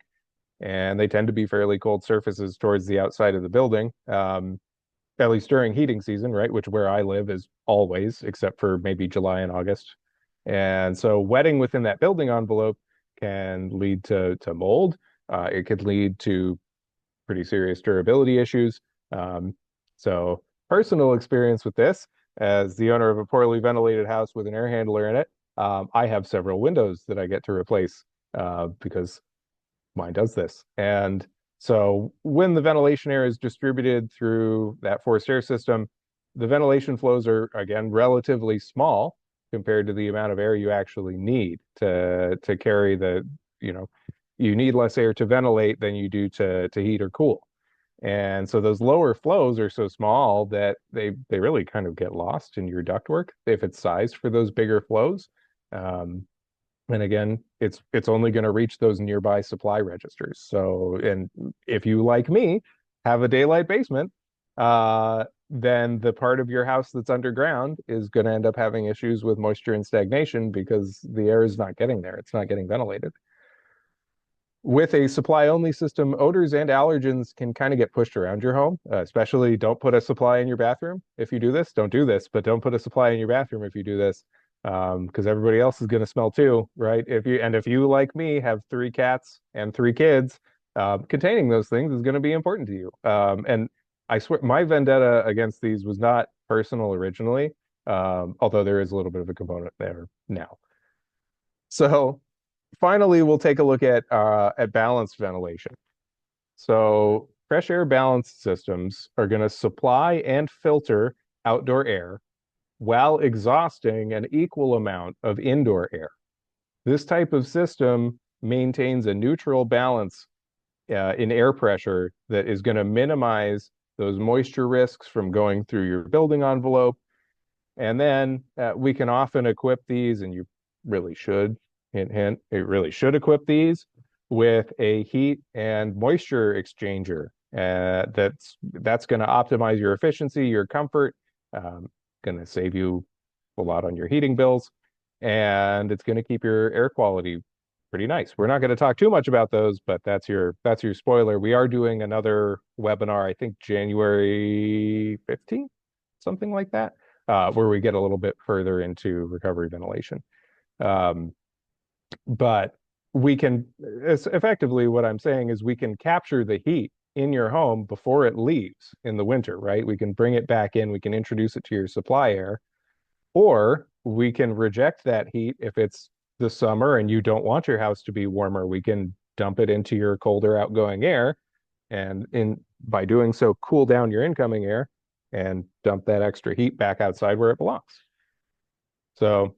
and they tend to be fairly cold surfaces towards the outside of the building, at least during heating season, right? Which where I live is always, except for maybe July and August. And so wetting within that building envelope can lead to mold. It could lead to pretty serious durability issues. So personal experience with this, as the owner of a poorly ventilated house with an air handler in it, I have several windows that I get to replace because mine does this. And so when the ventilation air is distributed through that forced air system, the ventilation flows are again relatively small compared to the amount of air you actually need to carry you know, you need less air to ventilate than you do to heat or cool. And so those lower flows are so small that they really kind of get lost in your ductwork if it's sized for those bigger flows. Um, and again, it's only going to reach those nearby supply registers. So, and if you, like me, have a daylight basement, then the part of your house that's underground is going to end up having issues with moisture and stagnation because the air is not getting there. It's not getting ventilated. With a supply only system, odors and allergens can kind of get pushed around your home, especially don't put a supply in your bathroom. If you do this, don't do this, but don't put a supply in your bathroom if you do this, because everybody else is going to smell too, right? If you, like me, have three cats and three kids, containing those things is going to be important to you. And I swear my vendetta against these was not personal originally, although there is a little bit of a component there now. So finally, we'll take a look at balanced ventilation. So fresh air balanced systems are going to supply and filter outdoor air while exhausting an equal amount of indoor air. This type of system maintains a neutral balance in air pressure that is going to minimize those moisture risks from going through your building envelope. And then we can often equip these, and you really should, hint, hint, it really should equip these with a heat and moisture exchanger. That's going to optimize your efficiency, your comfort, going to save you a lot on your heating bills, and it's going to keep your air quality pretty nice. We're not going to talk too much about those, but that's your spoiler. We are doing another webinar, I think January 15th, something like that, where we get a little bit further into recovery ventilation. Um, but we can, it's effectively what I'm saying is we can capture the heat in your home before it leaves in the winter, right? We can bring it back in, we can introduce it to your supply air, or we can reject that heat if it's the summer and you don't want your house to be warmer. We can dump it into your colder outgoing air, and in by doing so, cool down your incoming air and dump that extra heat back outside where it belongs. So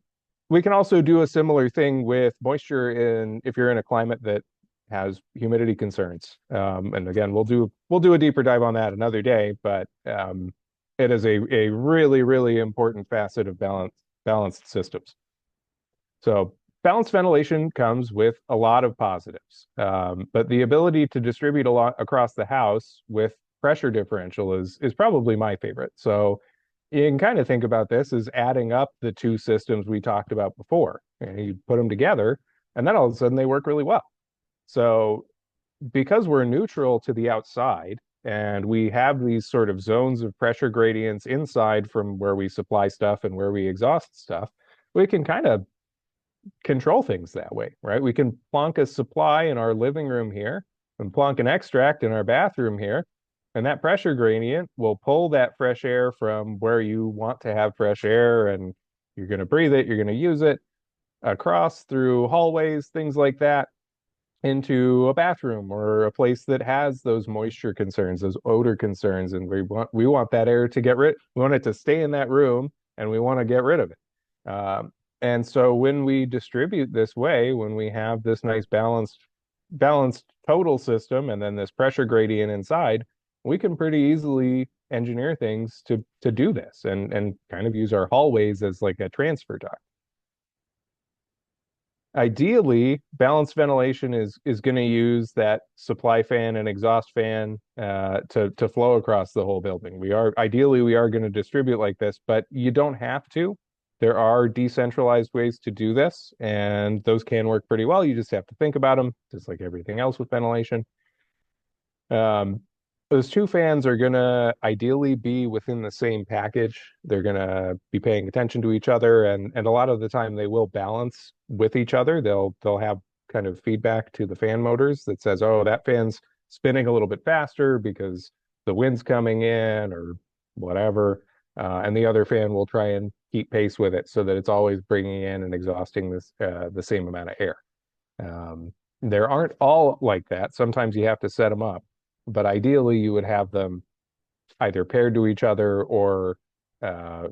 we can also do a similar thing with moisture in if you're in a climate that has humidity concerns. And again, we'll do a deeper dive on that another day, but it is a really, really important facet of balanced systems. So balanced ventilation comes with a lot of positives, but the ability to distribute a lot across the house with pressure differential is probably my favorite. So you can kind of think about this as adding up the two systems we talked about before, and you put them together, and then all of a sudden they work really well. So because we're neutral to the outside and we have these sort of zones of pressure gradients inside from where we supply stuff and where we exhaust stuff, we can kind of control things that way, right? We can plonk a supply in our living room here and plonk an extract in our bathroom here. And that pressure gradient will pull that fresh air from where you want to have fresh air, and you're going to breathe it, you're going to use it across through hallways, things like that, into a bathroom or a place that has those moisture concerns, those odor concerns, and we want that air to get rid. We want it to stay in that room, and we want to get rid of it. And so when we distribute this way, when we have this nice balanced total system, and then this pressure gradient inside, we can pretty easily engineer things to do this and kind of use our hallways as like a transfer duct. Ideally, balanced ventilation is going to use that supply fan and exhaust fan to flow across the whole building. We are going to distribute like this, but you don't have to. There are decentralized ways to do this, and those can work pretty well. You just have to think about them, just like everything else with ventilation. Um, those two fans are gonna ideally be within the same package. They're gonna be paying attention to each other, and a lot of the time they will balance with each other. They'll have kind of feedback to the fan motors that says, "Oh, that fan's spinning a little bit faster because the wind's coming in," or whatever. And the other fan will try and keep pace with it so that it's always bringing in and exhausting the same amount of air. There aren't all like that. Sometimes you have to set them up, but ideally you would have them either paired to each other or uh,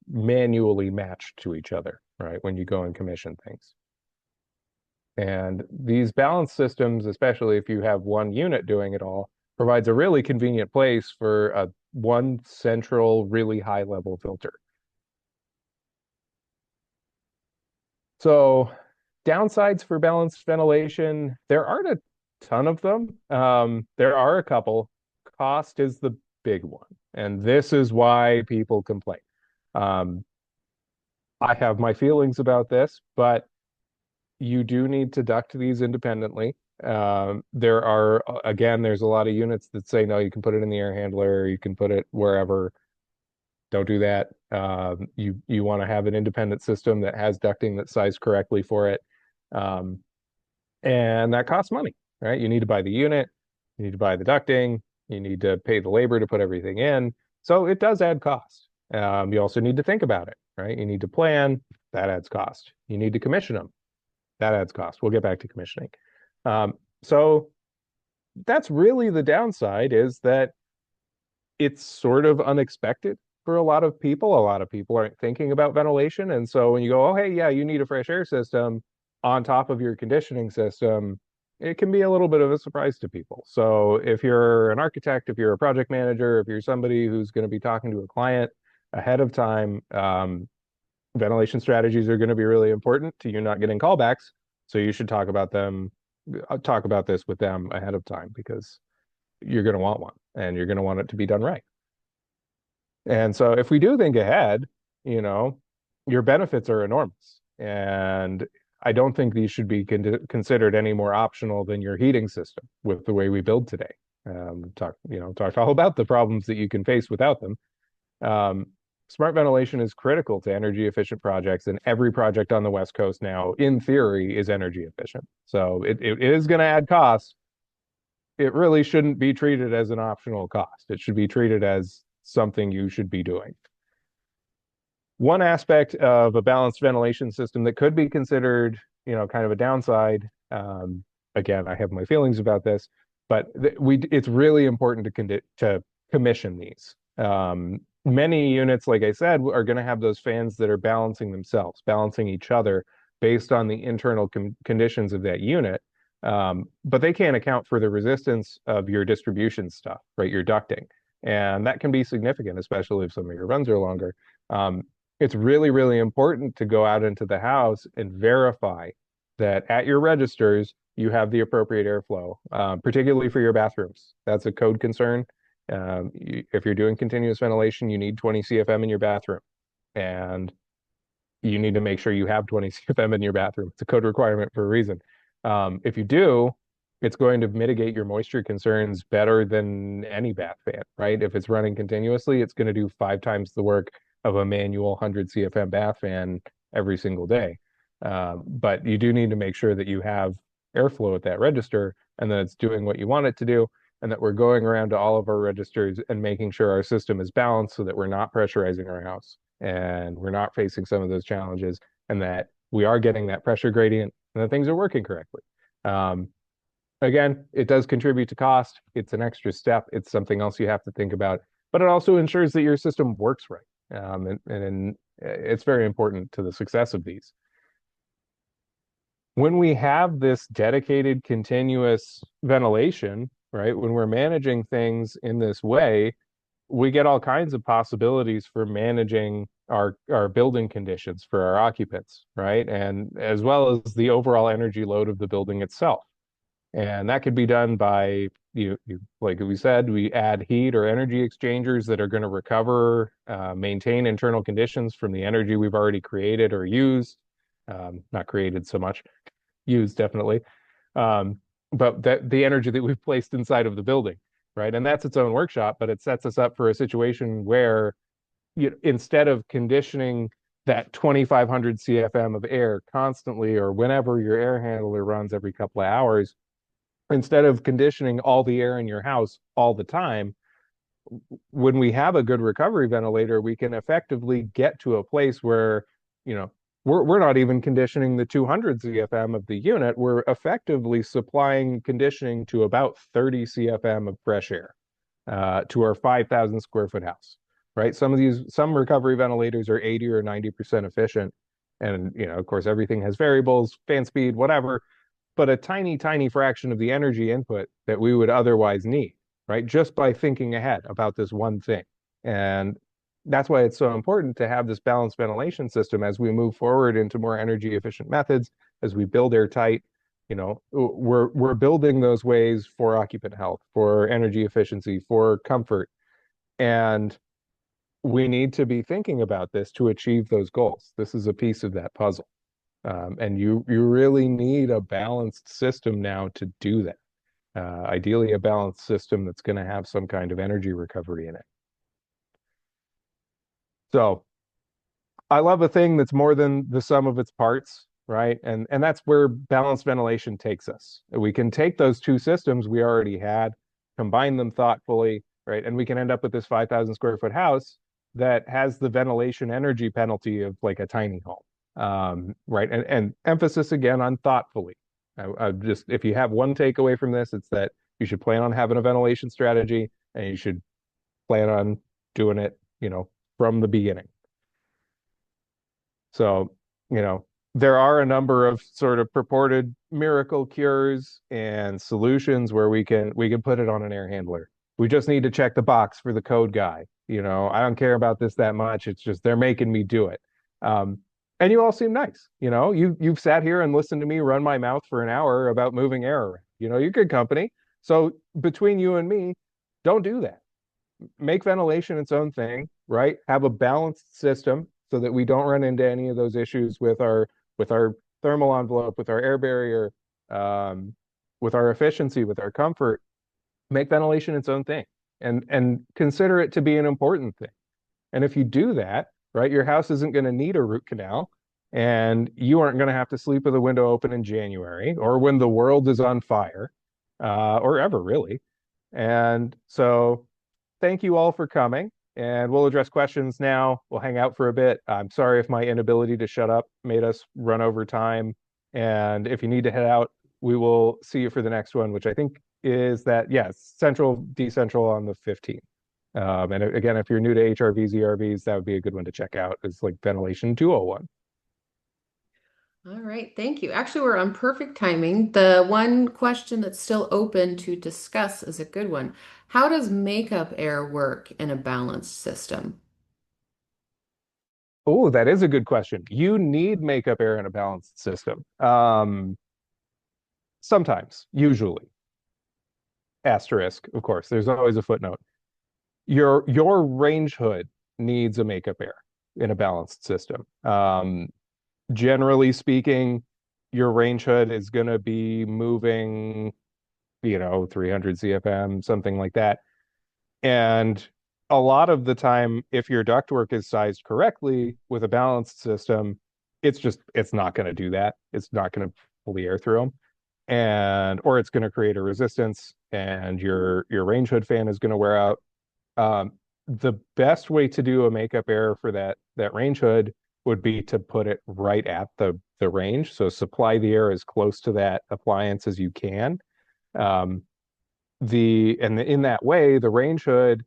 manually matched to each other, right? When you go and commission things. And these balance systems, especially if you have one unit doing it all, provides a really convenient place for a one central, really high level filter. So downsides for balanced ventilation, there aren't a ton of them. There are a couple. Cost is the big one, and this is why people complain. Um, I have my feelings about this, but you do need to duct these independently. There are, again, there's a lot of units that say, no, you can put it in the air handler, you can put it wherever. Don't do that. You want to have an independent system that has ducting that's sized correctly for it. Um, and that costs money, right? You need to buy the unit, you need to buy the ducting, you need to pay the labor to put everything in. So it does add cost. You also need to think about it, right? You need to plan, that adds cost. You need to commission them, that adds cost. We'll get back to commissioning. So that's really the downside, is that it's sort of unexpected for a lot of people. A lot of people aren't thinking about ventilation. And so when you go, oh, hey, yeah, you need a fresh air system on top of your conditioning system, it can be a little bit of a surprise to people. So if you're an architect, if you're a project manager, if you're somebody who's going to be talking to a client ahead of time, ventilation strategies are going to be really important to you not getting callbacks. So you should talk about this with them ahead of time, because you're going to want one and you're going to want it to be done right. And so if we do think ahead, you know, your benefits are enormous. And I don't think these should be considered any more optional than your heating system with the way we build today. Talked all about the problems that you can face without them. Um, Smart ventilation is critical to energy efficient projects, and every project on the West Coast now, in theory, is energy efficient. So it is going to add cost. It really shouldn't be treated as an optional cost. It should be treated as something you should be doing. One aspect of a balanced ventilation system that could be considered, kind of a downside. Again, I have my feelings about this, but it's really important to commission these. Many units, like I said, are going to have those fans that are balancing themselves, balancing each other based on the internal conditions of that unit. But they can't account for the resistance of your distribution stuff, right? Your ducting. And that can be significant, especially if some of your runs are longer. It's really, really important to go out into the house and verify that at your registers, you have the appropriate airflow, particularly for your bathrooms. That's a code concern. If you're doing continuous ventilation, you need 20 CFM in your bathroom. And you need to make sure you have 20 CFM in your bathroom. It's a code requirement for a reason. If you do, it's going to mitigate your moisture concerns better than any bath fan, right? If it's running continuously, it's going to do 5 times the work of a manual 100 CFM bath fan every single day. But you do need to make sure that you have airflow at that register and that it's doing what you want it to do, and that we're going around to all of our registers and making sure our system is balanced so that we're not pressurizing our house and we're not facing some of those challenges, and that we are getting that pressure gradient and that things are working correctly. Um, Again, it does contribute to cost. It's an extra step. It's something else you have to think about, but it also ensures that your system works right. And it's very important to the success of these. When we have this dedicated continuous ventilation, right, when we're managing things in this way, we get all kinds of possibilities for managing our building conditions for our occupants, right? And as well as the overall energy load of the building itself. And that could be done by like we said, we add heat or energy exchangers that are going to recover, maintain internal conditions from the energy we've already created or used. Not created so much, used definitely. Um, but that the energy that we've placed inside of the building, right? And that's its own workshop, but it sets us up for a situation where instead of conditioning that 2,500 CFM of air constantly or whenever your air handler runs every couple of hours, instead of conditioning all the air in your house all the time, when we have a good recovery ventilator, we can effectively get to a place where, you know, we're not even conditioning the 200 CFM of the unit. We're effectively supplying conditioning to about 30 CFM of fresh air to our 5,000 square foot house, right? Some recovery ventilators are 80 or 90% efficient. And, of course, everything has variables, fan speed, whatever, but a tiny, tiny fraction of the energy input that we would otherwise need, right? Just by thinking ahead about this one thing. And that's why it's so important to have this balanced ventilation system as we move forward into more energy efficient methods, as we build airtight. We're building those ways for occupant health, for energy efficiency, for comfort. And we need to be thinking about this to achieve those goals. This is a piece of that puzzle. And you really need a balanced system now to do that. Ideally, a balanced system that's going to have some kind of energy recovery in it. So I love a thing that's more than the sum of its parts, right? And that's where balanced ventilation takes us. We can take those two systems we already had, combine them thoughtfully, right? And we can end up with this 5,000 square foot house that has the ventilation energy penalty of like a tiny home. Right. And emphasis again on thoughtfully. If you have one takeaway from this, it's that you should plan on having a ventilation strategy and you should plan on doing it, from the beginning. So, there are a number of sort of purported miracle cures and solutions where we can put it on an air handler. We just need to check the box for the code guy. I don't care about this that much. It's just they're making me do it. And you all seem nice. You've sat here and listened to me run my mouth for an hour about moving air around. You're good company. So between you and me, don't do that. Make ventilation its own thing, right? Have a balanced system so that we don't run into any of those issues with our thermal envelope, with our air barrier, um, with our efficiency, with our comfort, make ventilation its own thing and consider it to be an important thing. And if you do that, right, your house isn't going to need a root canal and you aren't going to have to sleep with a window open in January or when the world is on fire, or ever really. And so thank you all for coming. And we'll address questions now. We'll hang out for a bit. I'm sorry if my inability to shut up made us run over time. And if you need to head out, we will see you for the next one, which I think is that, yes, central, decentral on the 15th. And again, if you're new to HRVs, ERVs, that would be a good one to check out. It's like Ventilation 201. All right, thank you. Actually, we're on perfect timing. The one question that's still open to discuss is a good one. How does makeup air work in a balanced system? Oh, that is a good question. You need makeup air in a balanced system. Sometimes, usually, asterisk, of course, there's always a footnote. Your range hood needs a makeup air in a balanced system. Generally speaking, your range hood is going to be moving, 300 CFM, something like that. And a lot of the time, if your ductwork is sized correctly with a balanced system, it's not going to do that. It's not going to pull the air through them. And or it's going to create a resistance and your range hood fan is going to wear out. The best way to do a makeup air for that range hood would be to put it right at the range. So supply the air as close to that appliance as you can. Um, in that way, the range hood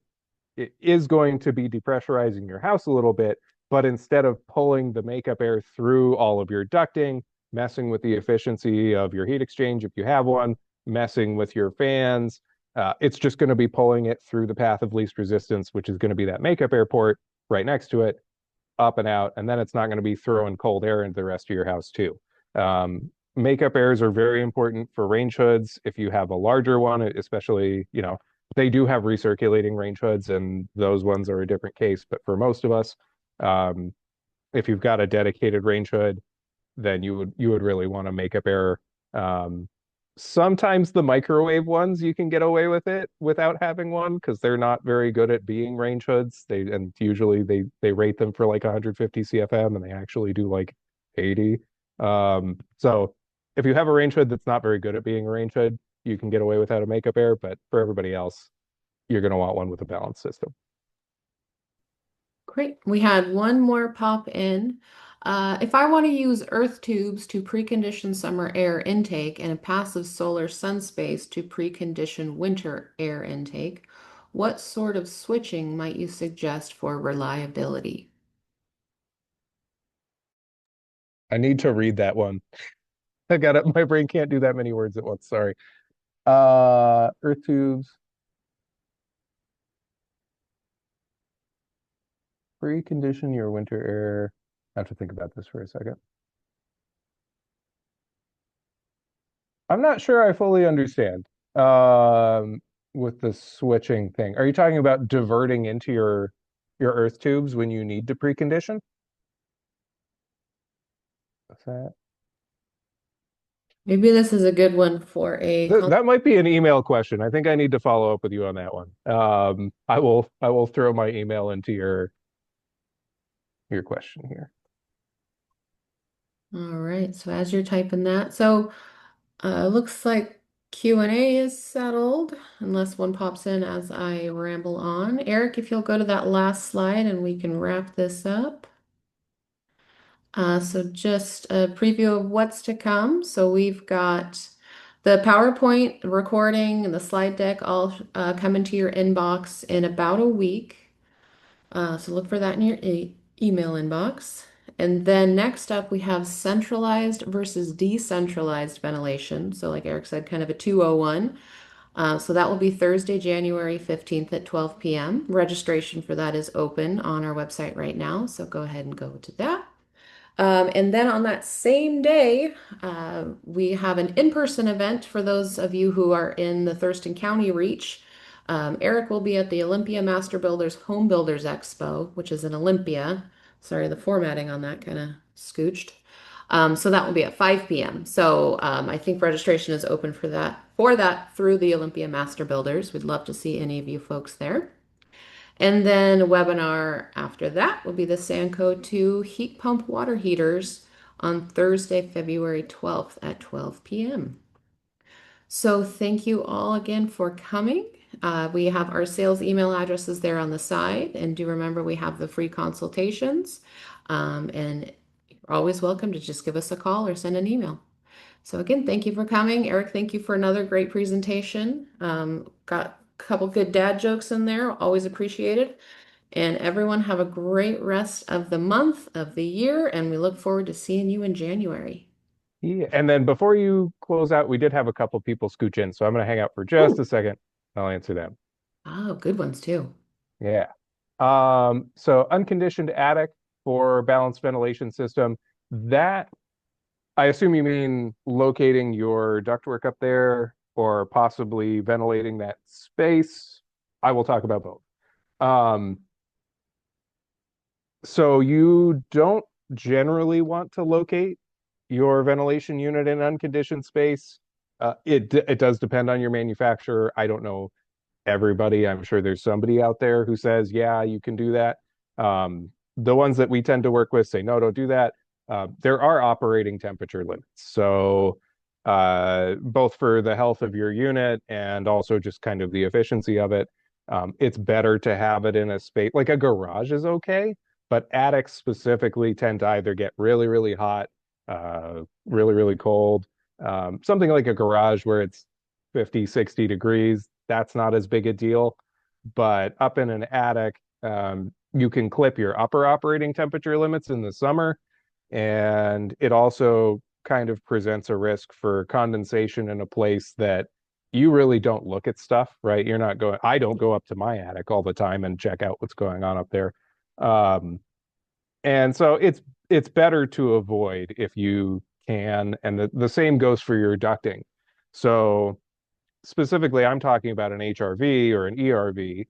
is going to be depressurizing your house a little bit, but instead of pulling the makeup air through all of your ducting, messing with the efficiency of your heat exchange if you have one, messing with your fans, it's just going to be pulling it through the path of least resistance, which is going to be that makeup air port right next to it, up and out, and then it's not going to be throwing cold air into the rest of your house too. Makeup airs are very important for range hoods. If you have a larger one, especially, they do have recirculating range hoods, and those ones are a different case. But for most of us, um, if you've got a dedicated range hood, then you would really want to makeup air. Um, Sometimes the microwave ones you can get away with it without having one because they're not very good at being range hoods. And usually they rate them for like 150 CFM and they actually do like 80. So if you have a range hood that's not very good at being a range hood, you can get away without a makeup air. But for everybody else, you're going to want one with a balanced system. Great. We had one more pop in. If I want to use earth tubes to precondition summer air intake and a passive solar sun space to precondition winter air intake, what sort of switching might you suggest for reliability? I need to read that one. I got it. My brain can't do that many words at once. Sorry. Earth tubes, precondition your winter air. I have to think about this for a second. I'm not sure I fully understand with the switching thing. Are you talking about diverting into your earth tubes when you need to precondition? Is that Maybe this is a good one for a that might be an email question. I think I need to follow up with you on that one. I will throw my email into your question here. All right, so as you're typing that, so looks like Q&A is settled, unless one pops in as I ramble on. Eric, if you'll go to that last slide and we can wrap this up. So just a preview of what's to come. So we've got the PowerPoint recording and the slide deck all come into your inbox in about a week. So look for that in your email inbox. And then next up, we have centralized versus decentralized ventilation. So like Eric said, kind of a 201. So that will be Thursday, January 15th at 12 p.m. Registration for that is open on our website right now. So go ahead and go to that. And then on that same day, we have an in-person event for those of you who are in the Thurston County reach. Eric will be at the Olympia Master Builders Home Builders Expo, which is in Olympia. Sorry, the formatting on that kind of scooched. So that will be at 5 p.m. So I think registration is open for that through the Olympia Master Builders. We'd love to see any of you folks there. And then a webinar after that will be the Sanco 2 heat pump water heaters on Thursday, February 12th at 12 p.m. So thank you all again for coming. We have our sales email addresses there on the side. And do remember we have the free consultations. And you're always welcome to just give us a call or send an email. So again, thank you for coming. Eric, thank you for another great presentation. Got a couple good dad jokes in there. Always appreciated. And everyone have a great rest of the month, of the year, and we look forward to seeing you in January. Yeah. And then before you close out, we did have a couple people scooch in, so I'm going to hang out for just a Oh, second. I'll answer them. oh, good ones too. Yeah. So unconditioned attic for balanced ventilation system. That I assume you mean locating your ductwork up there or possibly ventilating that space. I will talk about both. Um, so you don't generally want to locate your ventilation unit in unconditioned space. It does depend on your manufacturer. I don't know everybody. I'm sure there's somebody out there who says, yeah, you can do that. The ones that we tend to work with say, no, don't do that. There are operating temperature limits. So, both for the health of your unit and also just kind of the efficiency of it, it's better to have it in a space like a garage is okay, but attics specifically tend to either get really, really hot, really, really cold. Something like a garage where it's 50, 60 degrees, that's not as big a deal. But up in an attic, you can clip your upper operating temperature limits in the summer. And it also kind of presents a risk for condensation in a place that you really don't look at stuff, right? You're not going, I don't go up to my attic all the time and check out what's going on up there. Um, and so it's better to avoid if you can. And the same goes for your ducting. So specifically, I'm talking about an HRV or an ERV,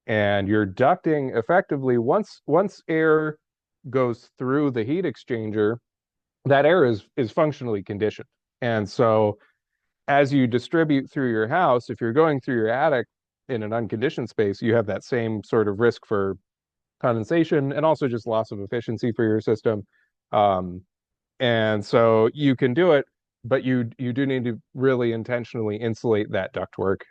and you're ducting effectively once air goes through the heat exchanger, that air is functionally conditioned. And so as you distribute through your house, if you're going through your attic in an unconditioned space, you have that same sort of risk for condensation and also just loss of efficiency for your system. Um, and so you can do it, but you do need to really intentionally insulate that ductwork.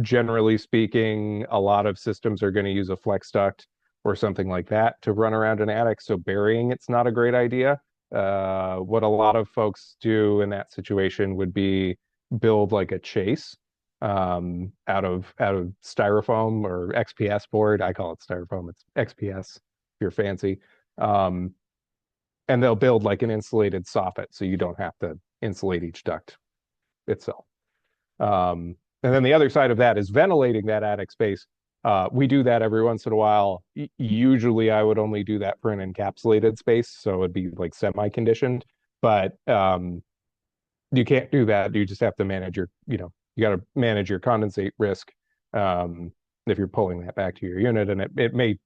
Generally speaking, a lot of systems are going to use a flex duct or something like that to run around an attic. So burying it's not a great idea. What a lot of folks do in that situation would be build like a chase out of styrofoam or XPS board. I call it styrofoam. It's XPS if you're fancy. Um, and they'll build like an insulated soffit so you don't have to insulate each duct itself. And then the other side of that is ventilating that attic space. We do that every once in a while. Usually, I would only do that for an encapsulated space, so it'd be like semi-conditioned. But you can't do that. You just have to manage you got to manage your condensate risk if you're pulling that back to your unit, and it may,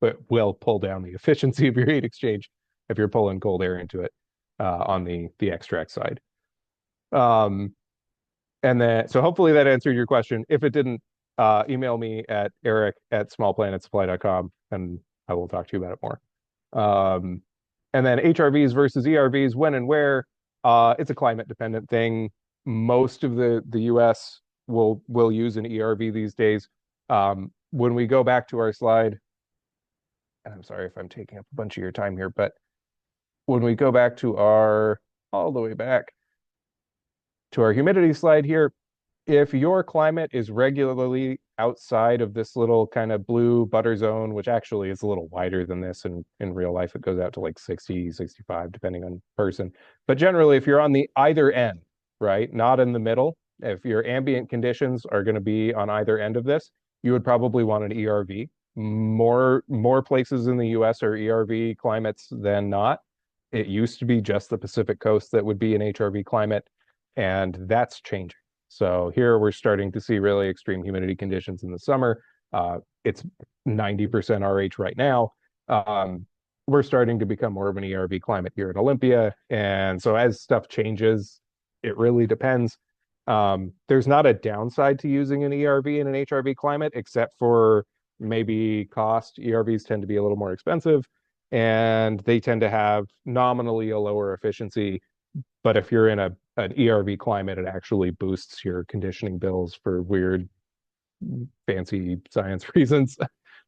but will pull down the efficiency of your heat exchange if you're pulling cold air into it on the extract side. Um, and then, so hopefully that answered your question. If it didn't, email me at eric@smallplanetsupply.com and I will talk to you about it more. Um, and then HRVs versus ERVs, when and where, it's a climate dependent thing. Most of the US will use an ERV these days. When we go back to our slide, and I'm sorry if I'm taking up a bunch of your time here, but when we go back to all the way back to our humidity slide here, if your climate is regularly outside of this little kind of blue butter zone, which actually is a little wider than this in real life, it goes out to like 60, 65, depending on person. But generally, if you're on the either end, right, not in the middle, if your ambient conditions are going to be on either end of this, you would probably want an ERV. More places in the US are ERV climates than not. It used to be just the Pacific Coast that would be an HRV climate, and that's changing. So here we're starting to see really extreme humidity conditions in the summer. It's 90% RH right now. we're starting to become more of an ERV climate here at Olympia. And so as stuff changes, it really depends. There's not a downside to using an ERV in an HRV climate, except for maybe cost. ERVs tend to be a little more expensive and they tend to have nominally a lower efficiency. But if you're in an ERV climate, it actually boosts your conditioning bills for weird, fancy science reasons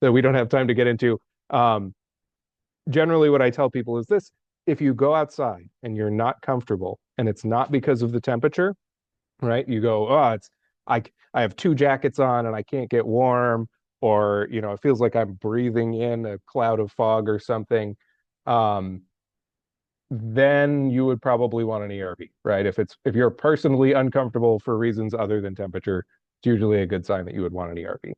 that we don't have time to get into. Um, Generally what I tell people is this: if you go outside and you're not comfortable and it's not because of the temperature, right? You go, oh, I I have two jackets on and I can't get warm, or it feels like I'm breathing in a cloud of fog or something. Um, then you would probably want an ERV, right? If you're personally uncomfortable for reasons other than temperature, it's usually a good sign that you would want an ERV.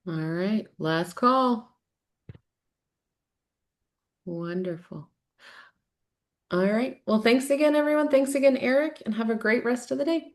All right, last call. Wonderful. All right. Well, thanks again, everyone. Thanks again, Eric, and have a great rest of the day.